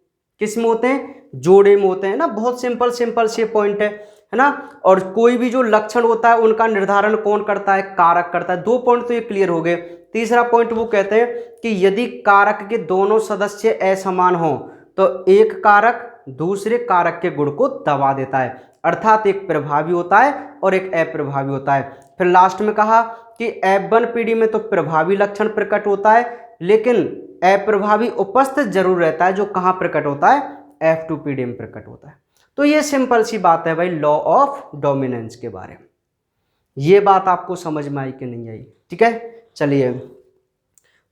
S1: किस में होते हैं? जोड़े में होते हैं ना। बहुत सिंपल सिंपल से पॉइंट है ना। और कोई भी जो लक्षण होता है उनका निर्धारण कौन करता है? कारक करता है। 2 पॉइंट तो ये क्लियर हो गए। तीसरा पॉइंट वो कहते हैं कि यदि कारक के दोनों सदस्य असमान हो तो एक कारक दूसरे कारक के गुण को दबा देता है, अर्थात एक प्रभावी होता है और एक अप्रभावी होता है। फिर लास्ट में कहा कि F1 पीढ़ी में तो प्रभावी लक्षण प्रकट होता है, लेकिन अप्रभावी उपस्थित जरूर रहता है, जो कहाँ प्रकट होता है? F2 पीढ़ी में प्रकट होता है। तो ये सिंपल सी बात है भाई लॉ ऑफ डोमिनेंस के बारे में। ये बात आपको समझ में आई कि नहीं आई? ठीक है, चलिए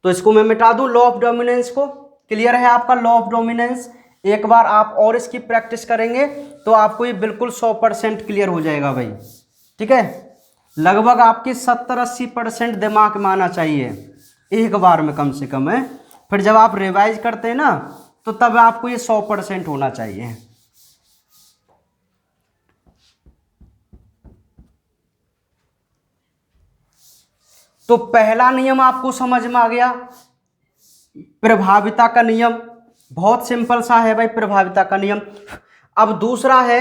S1: तो इसको मैं मिटा दूं लॉ ऑफ डोमिनेंस को। क्लियर है आपका लॉ ऑफ डोमिनेंस? एक बार आप और इसकी प्रैक्टिस करेंगे तो आपको ये बिल्कुल 100% क्लियर हो जाएगा भाई। ठीक है, लगभग आपकी 70-80% दिमाग में आना चाहिए एक बार में कम से कम है। फिर जब आप रिवाइज करते हैं ना तो तब आपको ये 100% होना चाहिए। तो पहला नियम आपको समझ में आ गया, प्रभाविता का नियम। बहुत सिंपल सा है भाई प्रभाविता का नियम। अब दूसरा है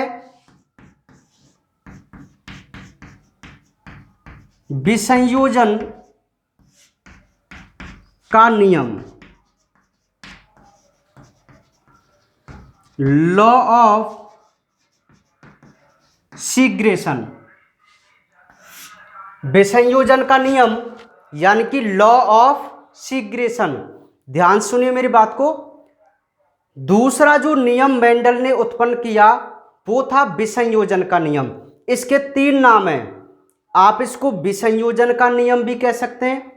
S1: विसंयोजन का नियम, लॉ ऑफ सीग्रेशन। विसंयोजन का नियम यानी कि लॉ ऑफ सीग्रेशन। ध्यान सुनिए मेरी बात को। दूसरा जो नियम मेंडल ने उत्पन्न किया वो था विसंयोजन का नियम। इसके 3 नाम हैं। आप इसको विसंयोजन का नियम भी कह सकते हैं,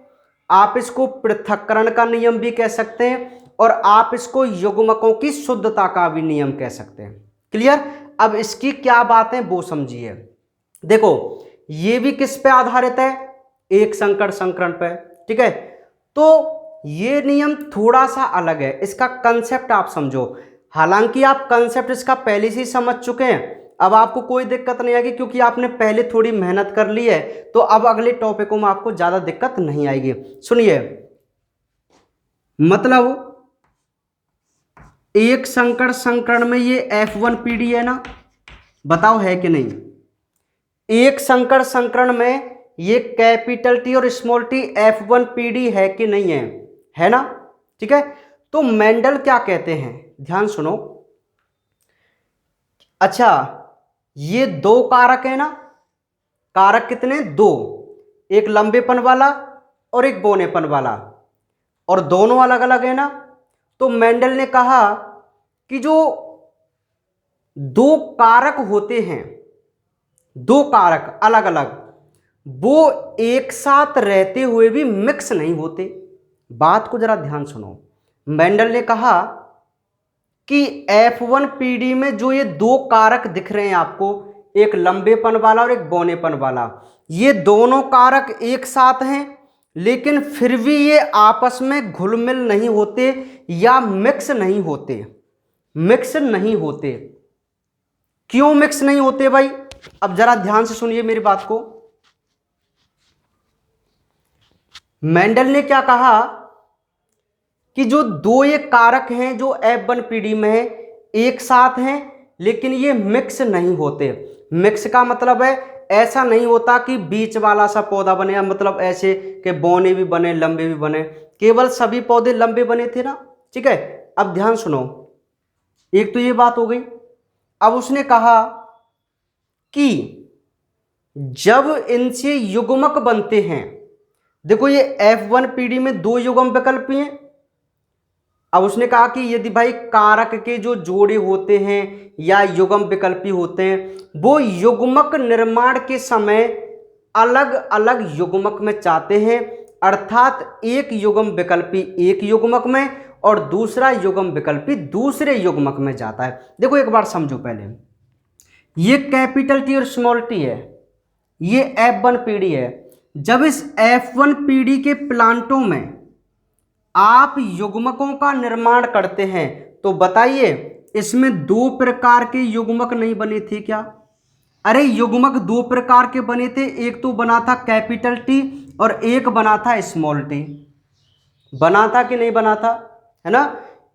S1: आप इसको पृथक्करण का नियम भी कह सकते हैं, और आप इसको युग्मकों की शुद्धता का भी नियम कह सकते हैं। क्लियर? अब इसकी क्या बात है वो समझिए। देखो ये भी किस पे आधारित है? एक संकर संकरण पे। ठीक है, तो ये नियम थोड़ा सा अलग है, इसका कंसेप्ट आप समझो। हालांकि आप कंसेप्ट इसका पहले से ही समझ चुके हैं, अब आपको कोई दिक्कत नहीं आएगी क्योंकि आपने पहले थोड़ी मेहनत कर ली है, तो अब अगले टॉपिकों में आपको ज्यादा दिक्कत नहीं आएगी। सुनिए, मतलब एक संकर संकरण में ये F1 पीढ़ी है ना, बताओ है कि नहीं? एक संकर संकरण में ये कैपिटल टी और स्मॉल टी F1 पीढ़ी है कि नहीं है? है ना। ठीक है, तो मेंडल क्या कहते हैं, ध्यान सुनो। अच्छा, ये 2 कारक है ना, कारक कितने? 2, एक लंबेपन वाला और एक बौनेपन वाला, और दोनों अलग अलग है ना। तो मेंडल ने कहा कि जो 2 कारक होते हैं, 2 कारक अलग अलग, वो एक साथ रहते हुए भी मिक्स नहीं होते। बात को जरा ध्यान सुनो। मेंडल ने कहा कि F1 पीढ़ी में जो ये 2 कारक दिख रहे हैं आपको, एक लंबेपन वाला और एक बौनेपन वाला, ये दोनों कारक एक साथ हैं, लेकिन फिर भी ये आपस में घुल मिल नहीं होते या मिक्स नहीं होते। मिक्स नहीं होते। क्यों मिक्स नहीं होते भाई? अब जरा ध्यान से सुनिए मेरी बात को। मेंडल ने क्या कहा कि जो 2 ये कारक हैं जो F1 पीढ़ी में है, एक साथ हैं लेकिन ये मिक्स नहीं होते। मिक्स का मतलब है ऐसा नहीं होता कि बीच वाला सा पौधा बने, मतलब ऐसे कि बौने भी बने लंबे भी बने, केवल सभी पौधे लंबे बने थे ना। ठीक है, अब ध्यान सुनो, एक तो ये बात हो गई। अब उसने कहा कि जब इनसे युग्मक बनते हैं, देखो ये F1 पीढ़ी में 2 युग्म विकल्प हैं। अब उसने कहा कि यदि भाई कारक के जो जोड़े होते हैं या युग्म विकल्पी होते हैं, वो युग्मक निर्माण के समय अलग अलग युग्मक में चाहते हैं, अर्थात एक युग्म विकल्पी एक युग्मक में और दूसरा युग्म विकल्पी दूसरे युग्मक में जाता है। देखो एक बार समझो पहले, ये कैपिटल टी और स्मॉल टी है, ये F1 पीढ़ी है। जब इस F1 पीढ़ी के प्लांटों में आप युग्मकों का निर्माण करते हैं तो बताइए इसमें दो प्रकार के युग्मक नहीं बने थे क्या? अरे युग्मक दो प्रकार के बने थे, एक तो बना था कैपिटल टी और एक बना था स्मॉल टी। बना था कि नहीं बना था, है ना?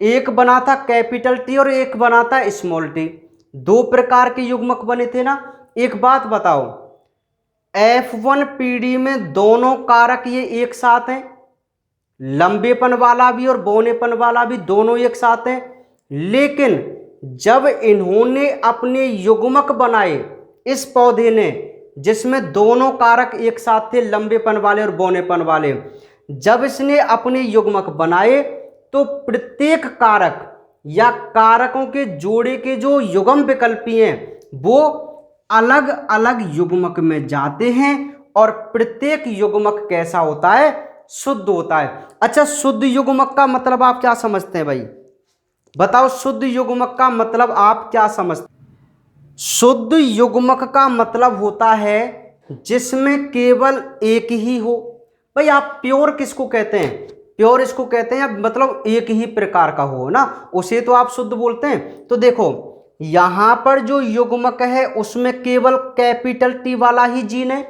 S1: एक बना था कैपिटल टी और एक बना था स्मॉल टी। दो प्रकार के युग्मक बने थे ना। एक बात बताओ, F1 पीढ़ी में दोनों कारक ये एक साथ हैं, लंबेपन वाला भी और बौनेपन वाला भी दोनों एक साथ हैं। लेकिन जब इन्होंने अपने युग्मक बनाए, इस पौधे ने जिसमें दोनों कारक एक साथ थे, लंबेपन वाले और बौनेपन वाले, जब इसने अपने युग्मक बनाए तो प्रत्येक कारक या कारकों के जोड़े के जो युग्म विकल्पी हैं वो अलग अलग युग्मक में जाते हैं और प्रत्येक युग्मक कैसा होता है? शुद्ध होता है। अच्छा, शुद्ध युग्मक का मतलब आप क्या समझते हैं भाई? बताओ, शुद्ध युग्मक का मतलब आप क्या समझते हैं? शुद्ध युग्मक का मतलब होता है जिसमें केवल एक ही हो। भाई आप प्योर किसको कहते हैं? प्योर इसको कहते हैं मतलब एक ही प्रकार का हो ना, उसे तो आप शुद्ध बोलते हैं। तो देखो यहां पर जो युग्मक है उसमें केवल कैपिटल टी वाला ही जीन है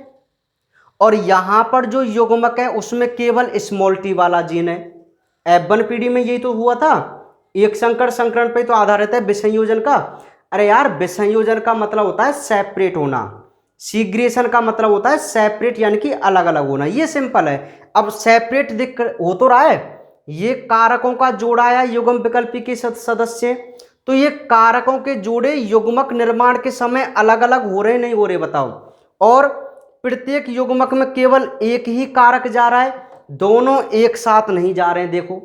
S1: और यहां पर जो युग्मक है उसमें केवल स्मॉल टी वाला जीन है। F1 पीढ़ी में यही तो हुआ था, एक संकर संकरण पे तो आधारित है विसंयोजन का। अरे यार, विसंयोजन का मतलब होता है सेपरेट होना, सीग्रेशन का मतलब होता है सेपरेट यानी कि अलग अलग होना। ये सिंपल है। अब सेपरेट दिख हो तो रहा है, ये कारकों का जोड़ा आया युग्म विकल्पी के सदस्य, तो ये कारकों के जोड़े युग्मक निर्माण के समय अलग अलग हो रहे नहीं हो रहे बताओ? और प्रत्येक युग्मक में केवल एक ही कारक जा रहा है, दोनों एक साथ नहीं जा रहे हैं। देखो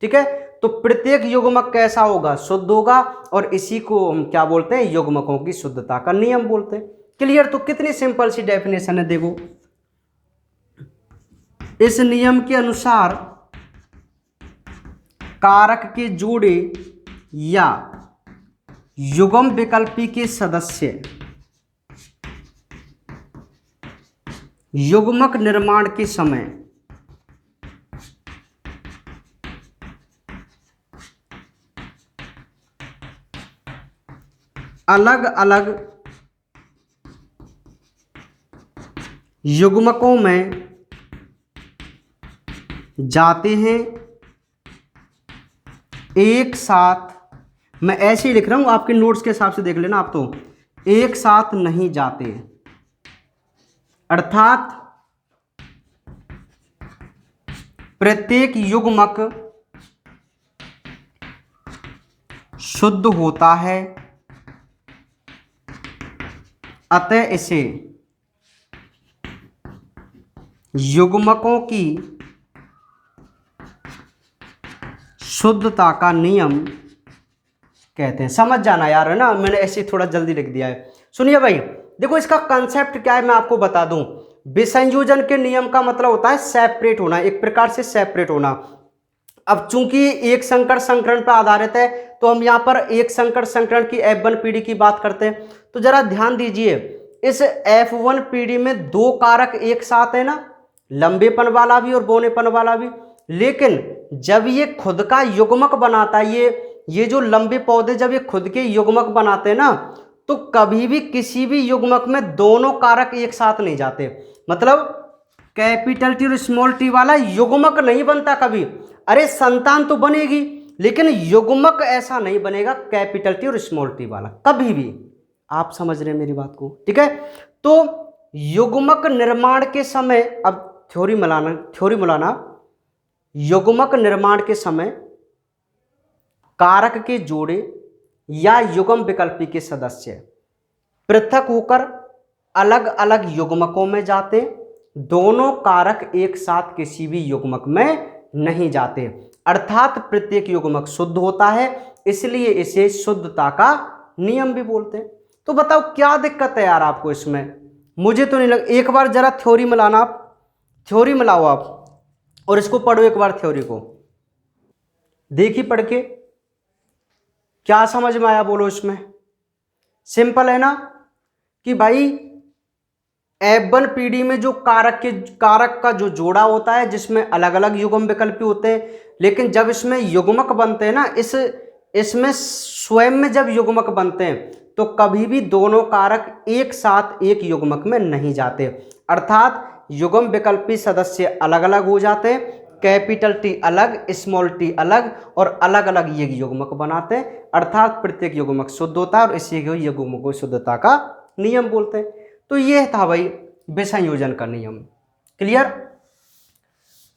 S1: ठीक है, तो प्रत्येक युग्मक कैसा होगा? शुद्ध होगा और इसी को हम क्या बोलते हैं? युग्मकों की शुद्धता का नियम बोलते हैं। क्लियर? तो कितनी सिंपल सी डेफिनेशन है। देखो इस नियम के अनुसार कारक के जोड़े या युग्म विकल्पी के सदस्य युग्मक निर्माण के समय अलग अलग युग्मकों में जाते हैं एक साथ। मैं ऐसे ही लिख रहा हूं, आपके नोट्स के हिसाब से देख लेना आप, तो एक साथ नहीं जाते, अर्थात प्रत्येक युग्मक शुद्ध होता है, अतः इसे युग्मकों की शुद्धता का नियम कहते हैं। समझ जाना यार, है ना? मैंने ऐसे थोड़ा जल्दी लिख दिया है। सुनिए भाई, देखो इसका कंसेप्ट क्या है मैं आपको बता दूं। विसंयोजन के नियम का मतलब होता है सेपरेट होना, एक प्रकार से सेपरेट होना। अब चूंकि एक संकर संकरण पर आधारित है तो हम यहाँ पर एक संकर संकरण की F1 पीढ़ी की बात करते हैं। तो जरा ध्यान दीजिए, इस F1 पीढ़ी में दो कारक एक साथ है ना, लंबेपन वाला भी और बौनेपन वाला भी। लेकिन जब ये खुद का युग्मक बनाता है, ये जो लंबे पौधे जब ये खुद के युग्मक बनाते हैं ना, तो कभी भी किसी भी युग्मक में दोनों कारक एक साथ नहीं जाते। मतलब कैपिटल टी और स्मॉल टी वाला युग्मक नहीं बनता कभी। अरे संतान तो बनेगी लेकिन युग्मक ऐसा नहीं बनेगा कैपिटल टी और स्मॉल टी वाला कभी भी। आप समझ रहे हैं मेरी बात को? ठीक है, तो युग्मक निर्माण के समय, अब थ्योरी मिलाना, युग्मक निर्माण के समय कारक के जोड़े या युग्म विकल्पी के सदस्य पृथक होकर अलग अलग युग्मकों में जाते, दोनों कारक एक साथ किसी भी युग्मक में नहीं जाते, अर्थात प्रत्येक युग्मक शुद्ध होता है, इसलिए इसे शुद्धता का नियम भी बोलते हैं। तो बताओ क्या दिक्कत है यार आपको इसमें? मुझे तो नहीं लग, एक बार जरा थ्योरी मिलाना, आप थ्योरी मिलाओ आप और इसको पढ़ो एक बार, थ्योरी को देखी पढ़ के, क्या समझ में आया बोलो इसमें। सिंपल है ना कि भाई F1 पीढ़ी में जो कारक का जो जोड़ा होता है जिसमें अलग अलग युग्म विकल्पी होते हैं, लेकिन जब इसमें युग्मक बनते हैं ना, इसमें स्वयं में जब युग्मक बनते हैं तो कभी भी दोनों कारक एक साथ एक युग्मक में नहीं जाते, अर्थात युग्म विकल्पी सदस्य अलग अलग हो जाते हैं, कैपिटल टी अलग, स्मॉल टी अलग, और अलग अलग ये युग्मक बनाते हैं, अर्थात प्रत्येक युग्मक शुद्ध होता है और इसी को युग्मक को शुद्धता का नियम बोलते हैं। तो ये था भाई विसंयोजन का नियम। क्लियर?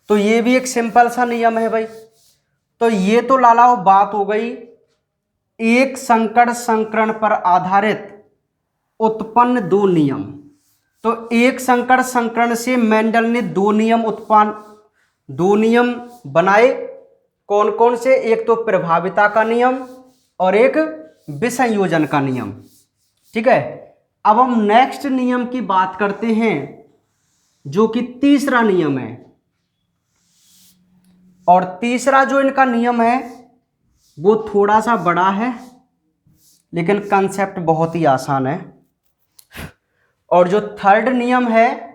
S1: तो ये भी एक सिंपल सा नियम है भाई। तो ये तो लालाओ बात हो गई एक संकर संकरण पर आधारित उत्पन्न दो नियम। तो एक संकर संकरण से मेंडल ने दो नियम बनाए। कौन कौन से? एक तो प्रभाविता का नियम और एक विसंयोजन का नियम। ठीक है, अब हम नेक्स्ट नियम की बात करते हैं जो कि तीसरा नियम है। और तीसरा जो इनका नियम है वो थोड़ा सा बड़ा है लेकिन कंसेप्ट बहुत ही आसान है। और जो थर्ड नियम है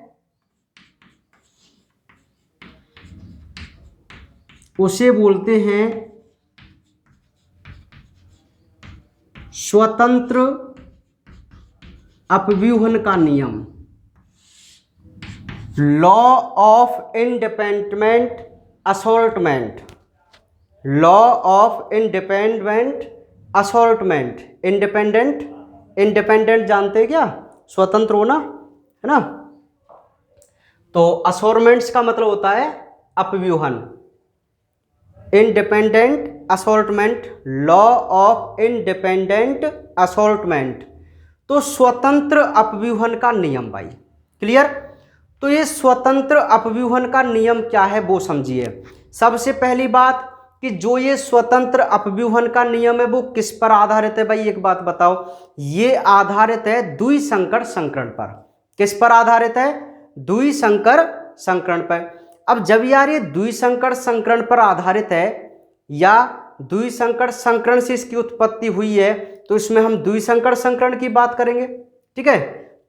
S1: उसे बोलते हैं स्वतंत्र अपव्यूहन का नियम, law of independent assortment. Law of independent assortment. Independent जानते हैं क्या? स्वतंत्र होना, है ना। तो असॉर्टमेंट्स का मतलब होता है अपव्यूहन। Independent assortment, law of independent assortment, तो स्वतंत्र अपव्यूहन का नियम भाई। क्लियर? तो ये स्वतंत्र अपव्यूहन का नियम क्या है वो समझिए। सबसे पहली बात कि जो ये स्वतंत्र अपव्यूहन का नियम है वो किस पर आधारित है भाई? एक बात बताओ। ये आधारित है द्विसंकर संकरण पर। किस पर आधारित है? द्विसंकर संकरण पर। अब जब यार ये द्विसंकर संकरण पर आधारित है या द्विसंकर संकरण से इसकी उत्पत्ति हुई है तो इसमें हम द्विसंकर संकरण की बात करेंगे। ठीक है,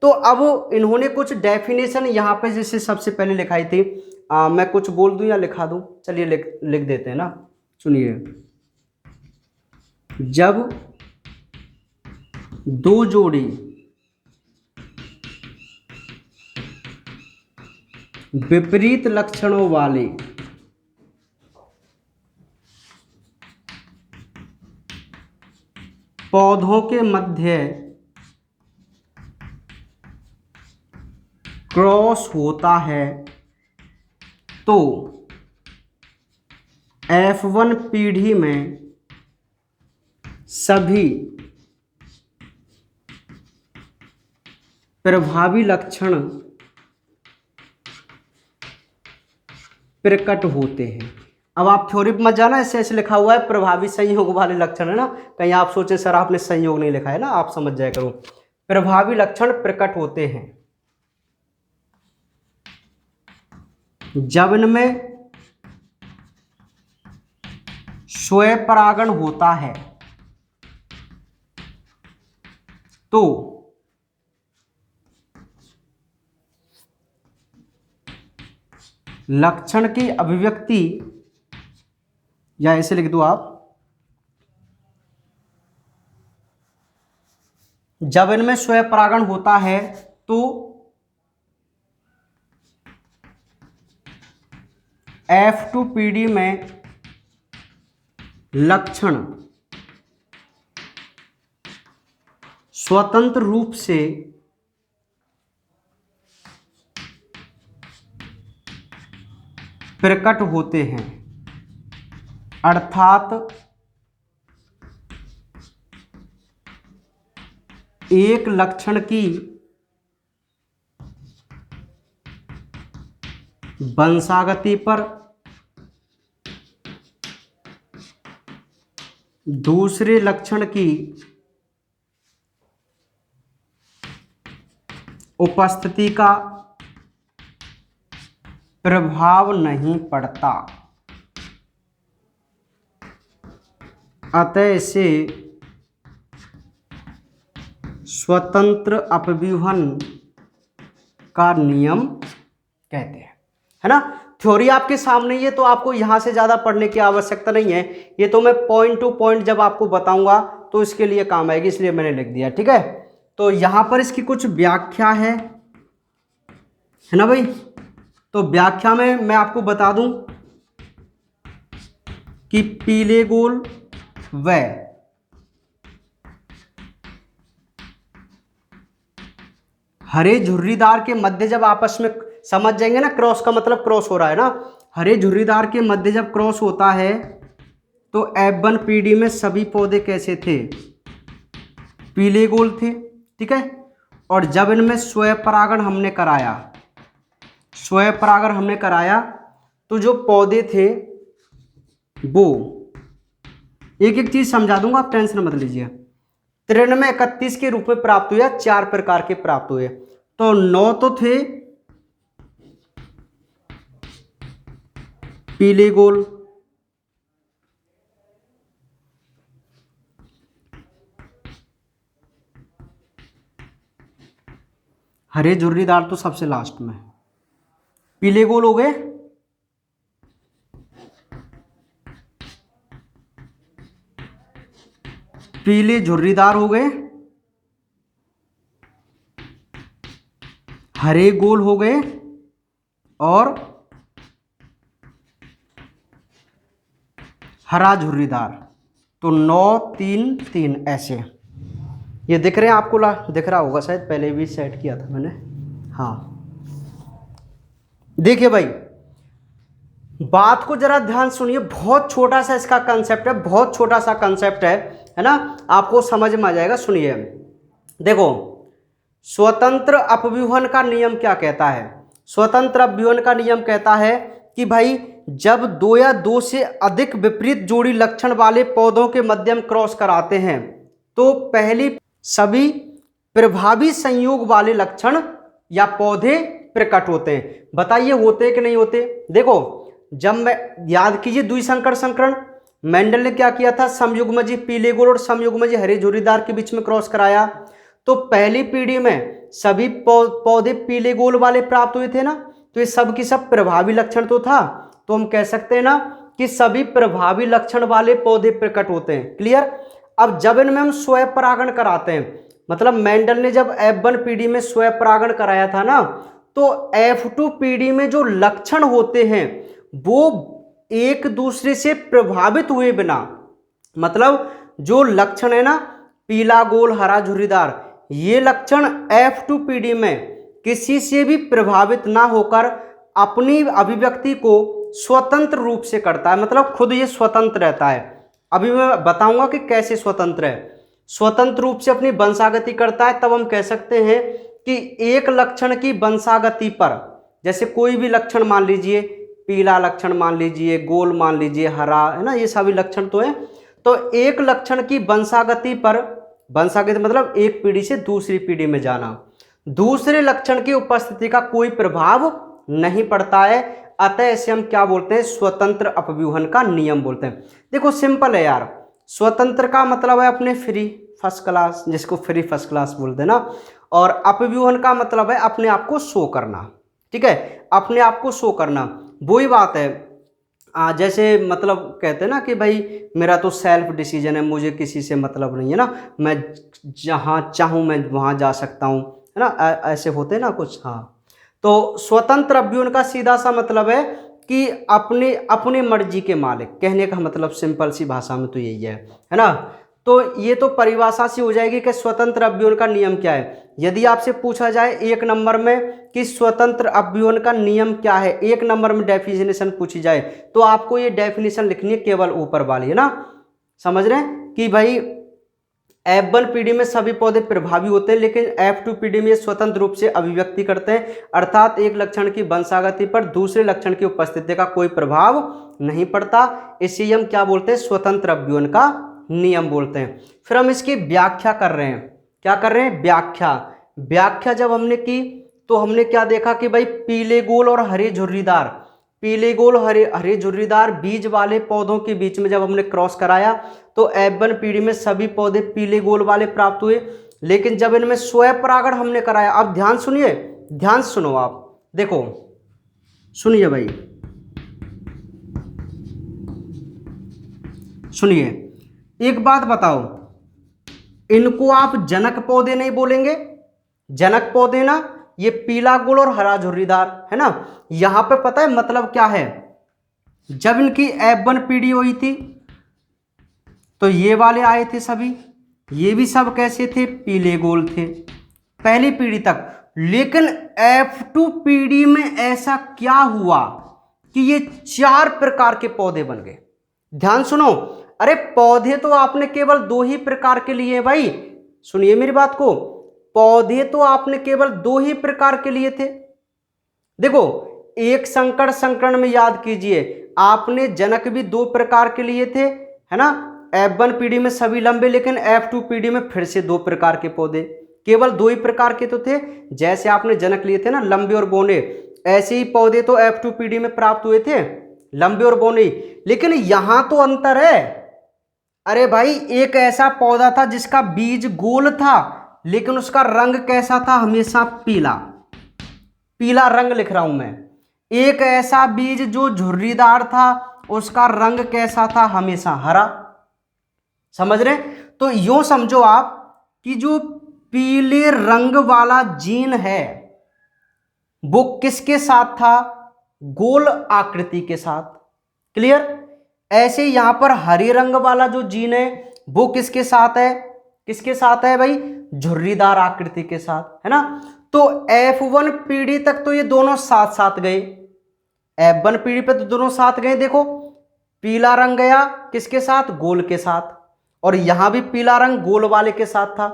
S1: तो अब इन्होंने कुछ डेफिनेशन यहाँ पे जैसे सबसे पहले लिखाई थी। मैं कुछ बोल दूं या लिखा दूं? चलिए लिख देते हैं ना। सुनिए, जब दो जोड़ी विपरीत लक्षणों वाले पौधों के मध्य क्रॉस होता है तो F1 पीढ़ी में सभी प्रभावी लक्षण प्रकट होते हैं। अब आप थ्योरी मत जाना, ऐसे ऐसे लिखा हुआ है प्रभावी संयोग वाले लक्षण, है ना। कहीं आप सोचे सर आपने संयोग नहीं लिखा है ना, आप समझ जाया करो। प्रभावी लक्षण प्रकट होते हैं जब इनमें स्वपरागण होता है तो लक्षण की अभिव्यक्ति, या ऐसे लिख दो आप, जब इनमें स्वपरागण होता है तो F2 पीढ़ी में लक्षण स्वतंत्र रूप से प्रकट होते हैं, अर्थात एक लक्षण की वंशागति पर दूसरे लक्षण की उपस्थिति का प्रभाव नहीं पड़ता, अतः इसे स्वतंत्र अपव्यूहन का नियम कहते हैं, है ना। थ्योरी आपके सामने ही है, तो आपको यहां से ज्यादा पढ़ने की आवश्यकता नहीं है। ये तो मैं पॉइंट टू पॉइंट जब आपको बताऊंगा तो इसके लिए काम आएगी, इसलिए मैंने लिख दिया, ठीक है। तो यहां पर इसकी कुछ व्याख्या है ना भाई। तो व्याख्या में मैं आपको बता दूं कि पीले गोल व हरे झुर्रीदार के मध्य जब आपस में समझ जाएंगे ना, क्रॉस का मतलब क्रॉस हो रहा है ना, हरे झुर्रीदार के मध्य जब क्रॉस होता है तो F1PD में सभी पौधे कैसे थे, पीले गोल थे, ठीक है। और जब इनमें स्वयं परागण हमने कराया तो जो पौधे थे वो, एक एक चीज समझा दूंगा, आप टेंशन मत लीजिए। 93 31 के रूप में प्राप्त हुए, 4 प्रकार के प्राप्त हुए। तो 9 तो थे पीले गोल, हरे झुर्रीदार तो सबसे लास्ट में, पीले गोल हो गए, पीले झुर्रीदार हो गए, हरे गोल हो गए और हरा झुर्रीदार। तो 9 3 3 ऐसे, ये दिख रहे हैं आपको, दिख रहा होगा शायद, पहले भी सेट किया था मैंने। हाँ देखिए भाई, बात को जरा ध्यान सुनिए, बहुत छोटा सा इसका कंसेप्ट है, बहुत छोटा सा कंसेप्ट है ना, आपको समझ में आ जाएगा। सुनिए, देखो स्वतंत्र अपव्यूहन का नियम क्या कहता है। स्वतंत्र अपव्यूहन का नियम कहता है कि भाई जब 2 या 2 से अधिक विपरीत जोड़ी लक्षण वाले पौधों के मध्यम क्रॉस कराते हैं तो पहली सभी प्रभावी संयोग वाले लक्षण या पौधे प्रकट होते हैं। बताइए होते कि नहीं होते। देखो जब मैं, याद कीजिए द्विसंकर संकरण, मेंडल ने क्या किया था, समयुग्मजी पीले गोल और समयुग्मजी हरे झुर्रीदार के बीच में क्रॉस कराया। तो पहली पीढ़ी में सभी पौधे पीले गोल वाले प्राप्त हुए थे ना, तो ये सब की सब प्रभावी लक्षण तो था। तो हम कह सकते हैं ना कि सभी प्रभावी लक्षण वाले पौधे प्रकट होते हैं। क्लियर। अब जब इनमें हम स्वयं परागण कराते हैं, मतलब मेंडल ने जब F1PD में स्वयं परागण कराया था ना, तो F2PD में जो लक्षण होते हैं वो एक दूसरे से प्रभावित हुए बिना, मतलब जो लक्षण है ना पीला गोल हरा झुर्रीदार, ये लक्षण F2PD में किसी से भी प्रभावित ना होकर अपनी अभिव्यक्ति को स्वतंत्र रूप से करता है, मतलब खुद ये स्वतंत्र रहता है। अभी मैं बताऊंगा कि कैसे स्वतंत्र है। स्वतंत्र रूप से अपनी वंशागति करता है, तब हम कह सकते हैं कि एक लक्षण की वंशागति पर, जैसे कोई भी लक्षण मान लीजिए, पीला लक्षण मान लीजिए, गोल मान लीजिए, हरा, है ना, ये सभी लक्षण तो है। तो एक लक्षण की वंशागति पर, वंशागति मतलब एक पीढ़ी से दूसरी पीढ़ी में जाना, दूसरे लक्षण की उपस्थिति का कोई प्रभाव नहीं पड़ता है, अतः इसे हम क्या बोलते हैं, स्वतंत्र अपव्यूहन का नियम बोलते हैं। देखो सिंपल है यार, स्वतंत्र का मतलब है अपने फ्री फर्स्ट क्लास, जिसको फ्री फर्स्ट क्लास बोलते हैं ना, और अपव्यूहन का मतलब है अपने आप को शो करना, ठीक है, अपने आप को शो करना। वही बात है, जैसे मतलब कहते हैं ना कि भाई मेरा तो सेल्फ डिसीजन है, मुझे किसी से मतलब नहीं है ना, मैं जहाँ चाहूँ मैं वहाँ जा सकता हूँ, है ना, ऐसे होते हैं ना कुछ। हाँ, तो स्वतंत्र अपव्यूहन का सीधा सा मतलब है कि अपनी मर्जी के मालिक, कहने का मतलब सिंपल सी भाषा में तो यही है ना। तो ये तो परिभाषा सी हो जाएगी कि स्वतंत्र अपव्यूहन का नियम क्या है। यदि आपसे पूछा जाए 1 नंबर में कि स्वतंत्र अपव्यूहन का नियम क्या है, 1 नंबर में डेफिनेशन पूछी जाए, तो आपको ये डेफिनेशन लिखनी है केवल ऊपर वाली, है ना। समझ रहे हैं कि भाई F1PD में सभी पौधे प्रभावी होते हैं, लेकिन F2PD में स्वतंत्र रूप से अभिव्यक्ति करते हैं, अर्थात एक लक्षण की वंशागति पर दूसरे लक्षण की उपस्थिति का कोई प्रभाव नहीं पड़ता। इसे हम क्या बोलते हैं, स्वतंत्र अपव्यूहन का नियम बोलते हैं। फिर हम इसकी व्याख्या कर रहे हैं, क्या कर रहे हैं, व्याख्या। व्याख्या जब हमने की तो हमने क्या देखा कि भाई पीले गोल और हरे झुर्रीदार, पीले गोल हरे झुर्रीदार बीज वाले पौधों के बीच में जब हमने क्रॉस कराया तो F1 पीढ़ी में सभी पौधे पीले गोल वाले प्राप्त हुए। लेकिन जब इनमें स्वयं परागण हमने कराया, अब ध्यान सुनिए, ध्यान सुनो, आप देखो, सुनिए भाई, सुनिए, एक बात बताओ, इनको आप जनक पौधे नहीं बोलेंगे? जनक पौधे ना, ये पीला गोल और हरा झुर्रीदार है ना। यहां पे पता है मतलब क्या है, जब इनकी F1 पीढ़ी हुई थी तो ये वाले आए थे सभी, ये भी सब कैसे थे? पीले गोल थे पहली पीढ़ी तक। लेकिन F2 पीढ़ी में ऐसा क्या हुआ कि ये 4 प्रकार के पौधे बन गए। ध्यान सुनो, अरे पौधे तो आपने केवल 2 ही प्रकार के लिए भाई, सुनिए मेरी बात को, पौधे तो आपने केवल 2 ही प्रकार के लिए थे। देखो, एक संकर संकरण में याद कीजिए, आपने जनक भी 2 प्रकार के लिए थे, है ना। F1 पीढ़ी में सभी लंबे, लेकिन F2 पीढ़ी में फिर से 2 प्रकार के पौधे, केवल 2 ही प्रकार के तो थे। जैसे आपने जनक लिए थे ना, लंबे और बोने, ऐसे ही पौधे तो F2 पीढ़ी में प्राप्त हुए थे, लंबे और बोने। लेकिन यहां तो अंतर है। अरे भाई, एक ऐसा पौधा था जिसका बीज गोल था, लेकिन उसका रंग कैसा था? हमेशा पीला, पीला रंग लिख रहा हूं मैं। एक ऐसा बीज जो झुर्रीदार था, उसका रंग कैसा था? हमेशा हरा। समझ रहे? तो यूं समझो आप कि जो पीले रंग वाला जीन है वो किसके साथ था? गोल आकृति के साथ। क्लियर? ऐसे यहां पर हरे रंग वाला जो जीन है वो किसके साथ है? किसके साथ है भाई? झुर्रीदार आकृति के साथ, है ना। तो F1 पीढ़ी तक तो ये दोनों साथ साथ गए, F1 पीढ़ी पे तो दोनों साथ गए। देखो, पीला रंग गया किसके साथ? गोल के साथ, और यहां भी पीला रंग गोल वाले के साथ था।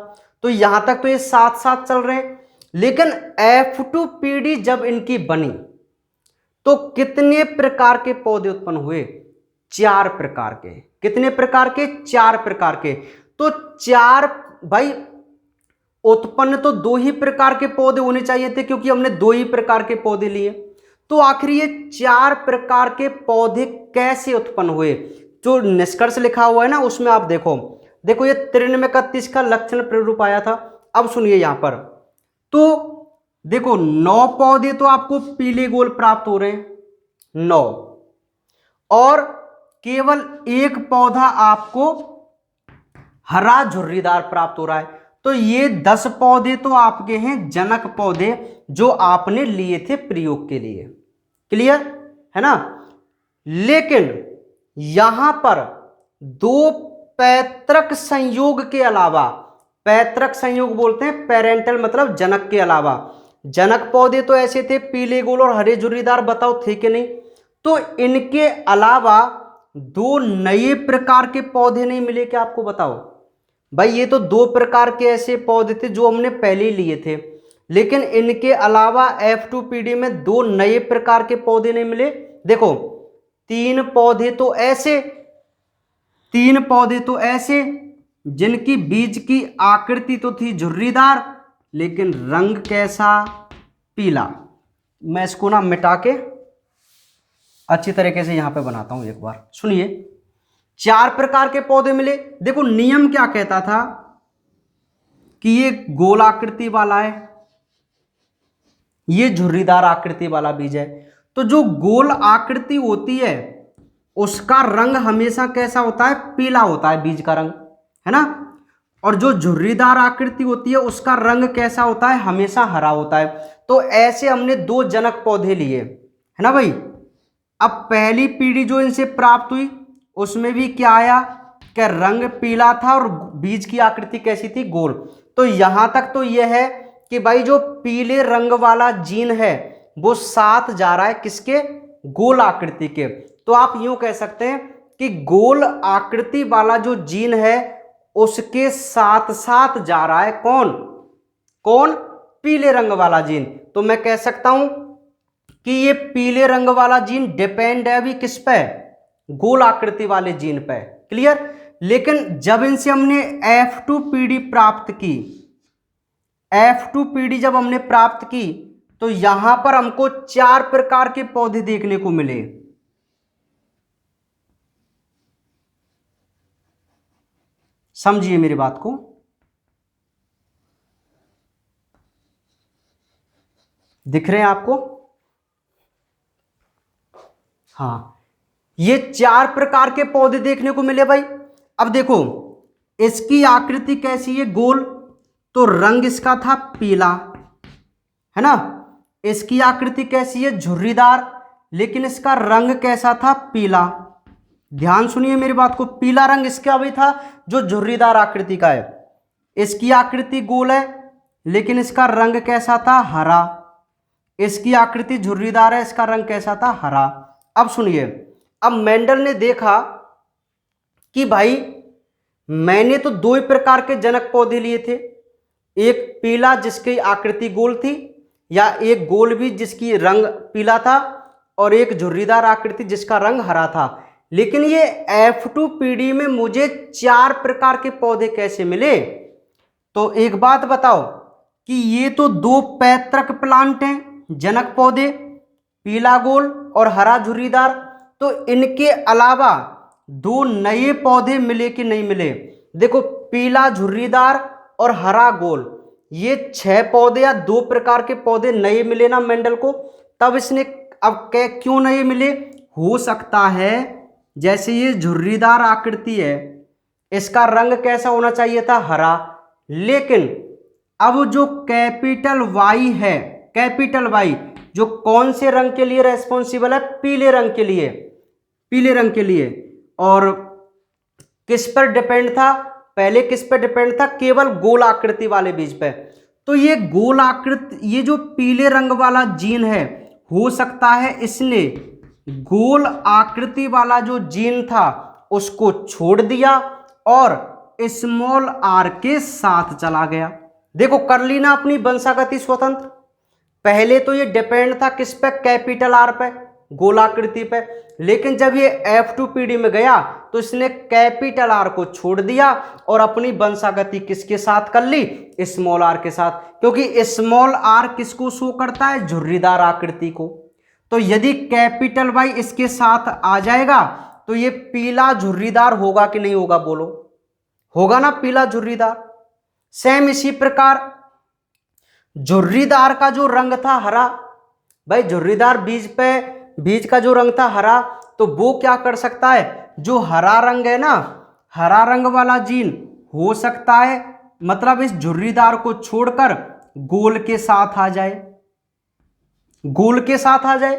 S1: तो यहां तक तो ये साथ साथ चल रहे हैं। लेकिन F2 पीढ़ी जब इनकी बनी तो कितने प्रकार के पौधे उत्पन्न हुए? 4 प्रकार के। कितने प्रकार के? 4 प्रकार के। तो 4 भाई, उत्पन्न तो 2 ही प्रकार के पौधे होने चाहिए थे, क्योंकि हमने 2 ही प्रकार के पौधे लिए। तो आखिर ये 4 प्रकार के पौधे कैसे उत्पन्न हुए? जो निष्कर्ष लिखा हुआ है ना, उसमें आप देखो, देखो ये 93 का लक्षण प्ररूप आया था। अब सुनिए यहां पर, तो देखो 9 पौधे तो आपको पीले गोल प्राप्त हो रहे हैं, 9, और केवल 1 पौधा आपको हरा झुर्रीदार प्राप्त हो रहा है। तो ये 10 पौधे तो आपके हैं जनक पौधे, जो आपने लिए थे प्रयोग के लिए। क्लियर है ना। लेकिन यहां पर 2 पैतृक संयोग के अलावा, पैतृक संयोग बोलते हैं पेरेंटल मतलब जनक के अलावा, जनक पौधे तो ऐसे थे पीले गोल और हरे झुर्रीदार, बताओ थे कि नहीं? तो इनके अलावा 2 नए प्रकार के पौधे नहीं मिले क्या आपको? बताओ भाई, ये तो 2 प्रकार के ऐसे पौधे थे जो हमने पहले ही लिए थे, लेकिन इनके अलावा F2 पीढ़ी में 2 नए प्रकार के पौधे नहीं मिले। देखो, 3 पौधे तो ऐसे, 3 पौधे तो ऐसे जिनकी बीज की आकृति तो थी झुर्रीदार, लेकिन रंग कैसा? पीला। मैं इसको ना मिटा के अच्छी तरीके से यहां पे बनाता हूं, एक बार सुनिए। 4 प्रकार के पौधे मिले। देखो, नियम क्या कहता था कि ये गोल आकृति वाला है, ये झुर्रीदार आकृति वाला बीज है। तो जो गोल आकृति होती है उसका रंग हमेशा कैसा होता है? पीला होता है बीज का रंग, है ना। और जो झुर्रीदार आकृति होती है उसका रंग कैसा होता है? हमेशा हरा होता है। तो ऐसे हमने 2 जनक पौधे लिए, है ना भाई। अब पहली पीढ़ी जो इनसे प्राप्त हुई उसमें भी क्या आया? क्या रंग पीला था और बीज की आकृति कैसी थी? गोल। तो यहां तक तो यह है कि भाई जो पीले रंग वाला जीन है वो साथ जा रहा है किसके? गोल आकृति के। तो आप यूं कह सकते हैं कि गोल आकृति वाला जो जीन है उसके साथ साथ जा रहा है कौन? कौन? पीले रंग वाला जीन। तो मैं कह सकता हूं कि ये पीले रंग वाला जीन डिपेंड है अभी किस पे? गोल आकृति वाले जीन पे। क्लियर? लेकिन जब इनसे हमने F2 पीढ़ी प्राप्त की F2PD जब हमने प्राप्त की तो यहां पर हमको 4 प्रकार के पौधे देखने को मिले। समझिए मेरी बात को। दिख रहे हैं आपको? हाँ, ये 4 प्रकार के पौधे देखने को मिले भाई। अब देखो इसकी आकृति कैसी है, गोल, तो रंग इसका था पीला, है ना। इसकी आकृति कैसी है, झुर्रीदार, लेकिन इसका रंग कैसा था, पीला। ध्यान सुनिए मेरी बात को, पीला रंग इसका भी था जो झुर्रीदार आकृति का है। इसकी आकृति गोल है लेकिन इसका रंग कैसा था, हरा। इसकी आकृति झुर्रीदार है, इसका रंग कैसा था, हरा। अब सुनिए, अब मेंडल ने देखा कि भाई मैंने तो 2 ही प्रकार के जनक पौधे लिए थे, एक पीला जिसकी आकृति गोल थी, या एक गोल भी जिसकी रंग पीला था, और एक झुर्रीदार आकृति जिसका रंग हरा था। लेकिन ये F2PD में मुझे 4 प्रकार के पौधे कैसे मिले? तो एक बात बताओ कि ये तो 2 पैतृक प्लांट हैं, जनक पौधे, पीला गोल और हरा झुर्रीदार, तो इनके अलावा 2 नए पौधे मिले कि नहीं मिले? देखो पीला झुर्रीदार और हरा गोल, ये 6 पौधे या 2 प्रकार के पौधे नए मिले ना मेंडल को। तब इसने अब क्यों नए मिले? हो सकता है जैसे ये झुर्रीदार आकृति है, इसका रंग कैसा होना चाहिए था, हरा, लेकिन अब जो कैपिटल वाई है, कैपिटल वाई जो कौन से रंग के लिए रेस्पॉन्सिबल है, पीले रंग के लिए, पीले रंग के लिए। और किस पर डिपेंड था, पहले किस पर डिपेंड था, केवल गोल आकृति वाले बीज पे। तो ये गोल आकृति, ये जो पीले रंग वाला जीन है, हो सकता है इसने गोल आकृति वाला जो जीन था उसको छोड़ दिया और स्मॉल आर के साथ चला गया। देखो कर ली ना अपनी वंशागति स्वतंत्र। पहले तो ये डिपेंड था किस पे, कैपिटल आर पे, गोलाकृति पे, लेकिन जब ये F2PD में गया तो इसने कैपिटल आर को छोड़ दिया और अपनी वंशागति किसके साथ कर ली, स्मॉल आर के साथ, क्योंकि स्मॉल आर किसको शो करता है, झुर्रीदार आकृति को। तो यदि कैपिटल वाई इसके साथ आ जाएगा तो ये पीला झुर्रीदार होगा कि नहीं होगा, बोलो, होगा ना पीला झुर्रीदार। सेम इसी प्रकार झुर्रीदार का जो रंग था हरा, भाई झुर्रीदार बीज पे, बीज का जो रंग था हरा, तो वो क्या कर सकता है, जो हरा रंग है ना, हरा रंग वाला जीन हो सकता है, मतलब इस झुर्रीदार को छोड़कर गोल के साथ आ जाए, गोल के साथ आ जाए,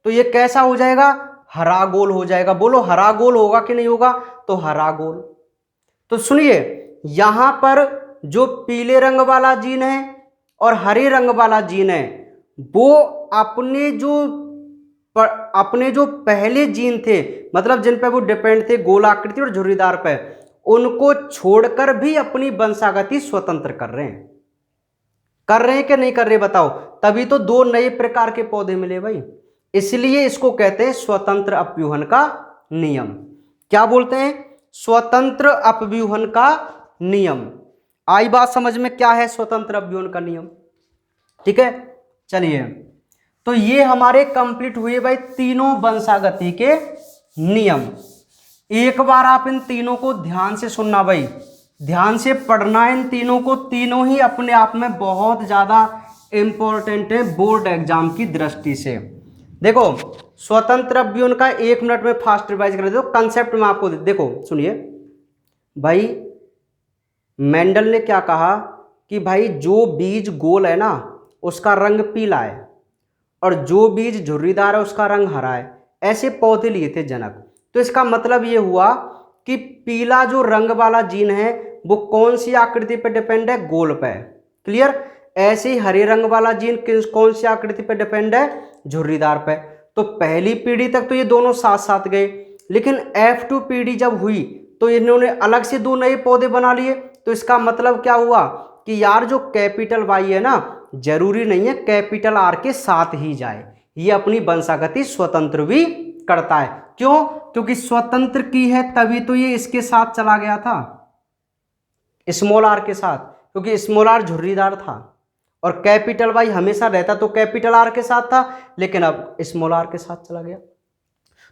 S1: तो ये कैसा हो जाएगा, हरा गोल हो जाएगा। बोलो हरा गोल होगा कि नहीं होगा, तो हरा गोल। तो सुनिए यहां पर जो पीले रंग वाला जीन है और हरे रंग वाला जीन है, वो अपने जो पहले जीन थे, मतलब जिन पे वो डिपेंड थे गोल आकृति और झुर्रीदार पे, उनको छोड़कर भी अपनी वंशागति स्वतंत्र कर रहे हैं। कर रहे हैं कि नहीं कर रहे बताओ? तभी तो 2 नए प्रकार के पौधे मिले भाई। इसलिए इसको कहते हैं स्वतंत्र अपव्यूहन का नियम। क्या बोलते हैं? स्वतंत्र अपव्यूहन का नियम। आई बात समझ में, क्या है स्वतंत्र अपव्यूहन का नियम? ठीक है, चलिए, तो ये हमारे कंप्लीट हुए भाई तीनों वंशागति के नियम। एक बार आप इन तीनों को ध्यान से सुनना भाई, ध्यान से पढ़ना इन तीनों को, तीनों ही अपने आप में बहुत ज्यादा इंपॉर्टेंट है बोर्ड एग्जाम की दृष्टि से। देखो स्वतंत्र अपव्यूहन का 1 मिनट में फास्ट रिवाइज कर दो, कंसेप्ट में आपको देखो सुनिए भाई। मेंडल ने क्या कहा कि भाई जो बीज गोल है ना उसका रंग पीला है और जो बीज झुर्रीदार है उसका रंग हरा है, ऐसे पौधे लिए थे जनक। तो इसका मतलब ये हुआ कि पीला जो रंग वाला जीन है वो कौन सी आकृति पे डिपेंड है, गोल पे। क्लियर? ऐसे ही हरे रंग वाला जीन कौन सी आकृति पे डिपेंड है, झुर्रीदार पे। तो पहली पीढ़ी तक तो ये दोनों साथ साथ गए, लेकिन F2PD जब हुई तो इन्होंने अलग से 2 नए पौधे बना लिए। तो इसका मतलब क्या हुआ कि यार जो कैपिटल वाई है ना, जरूरी नहीं है कैपिटल आर के साथ ही जाए, ये अपनी वंशागति स्वतंत्र भी करता है। क्यों? क्योंकि स्वतंत्र की है तभी तो ये इसके साथ चला गया था, स्मॉल आर के साथ। क्योंकि स्मॉल आर झुर्रीदार था और कैपिटल वाई हमेशा रहता तो कैपिटल आर के साथ था, लेकिन अब स्मॉल आर के साथ चला गया।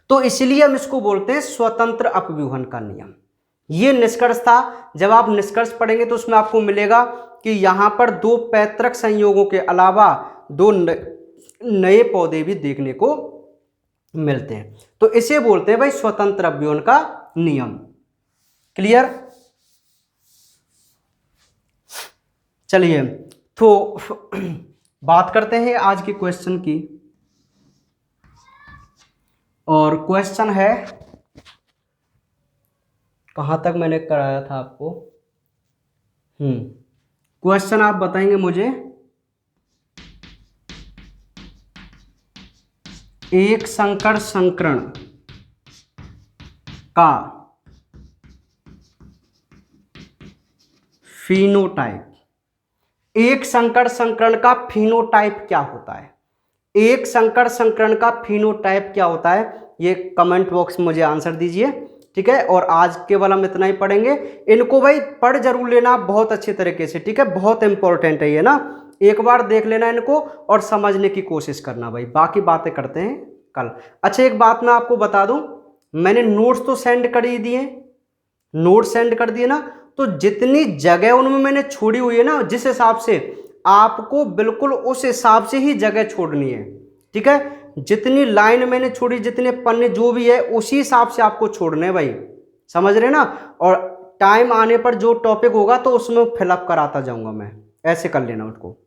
S1: तो इसलिए हम इसको बोलते हैं स्वतंत्र अपव्यूहन का नियम। ये निष्कर्ष था। जब आप निष्कर्ष पढ़ेंगे तो उसमें आपको मिलेगा कि यहां पर दो पैतृक संयोगों के अलावा दो नए पौधे भी देखने को मिलते हैं। तो इसे बोलते हैं भाई स्वतंत्र अपव्यूहन का नियम। क्लियर? चलिए तो बात करते हैं आज के क्वेश्चन की। और क्वेश्चन है, कहां तक मैंने कराया था आपको? क्वेश्चन आप बताएंगे मुझे। एक संकर संकरण का फिनोटाइप, एक संकर संकरण का फिनोटाइप क्या होता है? एक संकर संकरण का फिनोटाइप क्या होता है? ये कमेंट बॉक्स में मुझे आंसर दीजिए, ठीक है। और आज केवल हम इतना ही पढ़ेंगे। इनको भाई पढ़ जरूर लेना बहुत अच्छे तरीके से, ठीक है। बहुत इंपॉर्टेंट है ये ना, एक बार देख लेना इनको और समझने की कोशिश करना भाई। बाकी बातें करते हैं कल। अच्छा एक बात मैं आपको बता दूं, मैंने नोट्स तो सेंड कर ही दिए, नोट सेंड कर दिए ना, तो जितनी जगह उनमें मैंने छोड़ी हुई है ना, जिस हिसाब से आपको बिल्कुल उस हिसाब से ही जगह छोड़नी है, ठीक है। जितनी लाइन मैंने छोड़ी, जितने पन्ने जो भी है उसी हिसाब से आपको छोड़ने हैं भाई, समझ रहे ना। और टाइम आने पर जो टॉपिक होगा तो उसमें फिलअप कराता जाऊंगा मैं, ऐसे कर लेना उसको।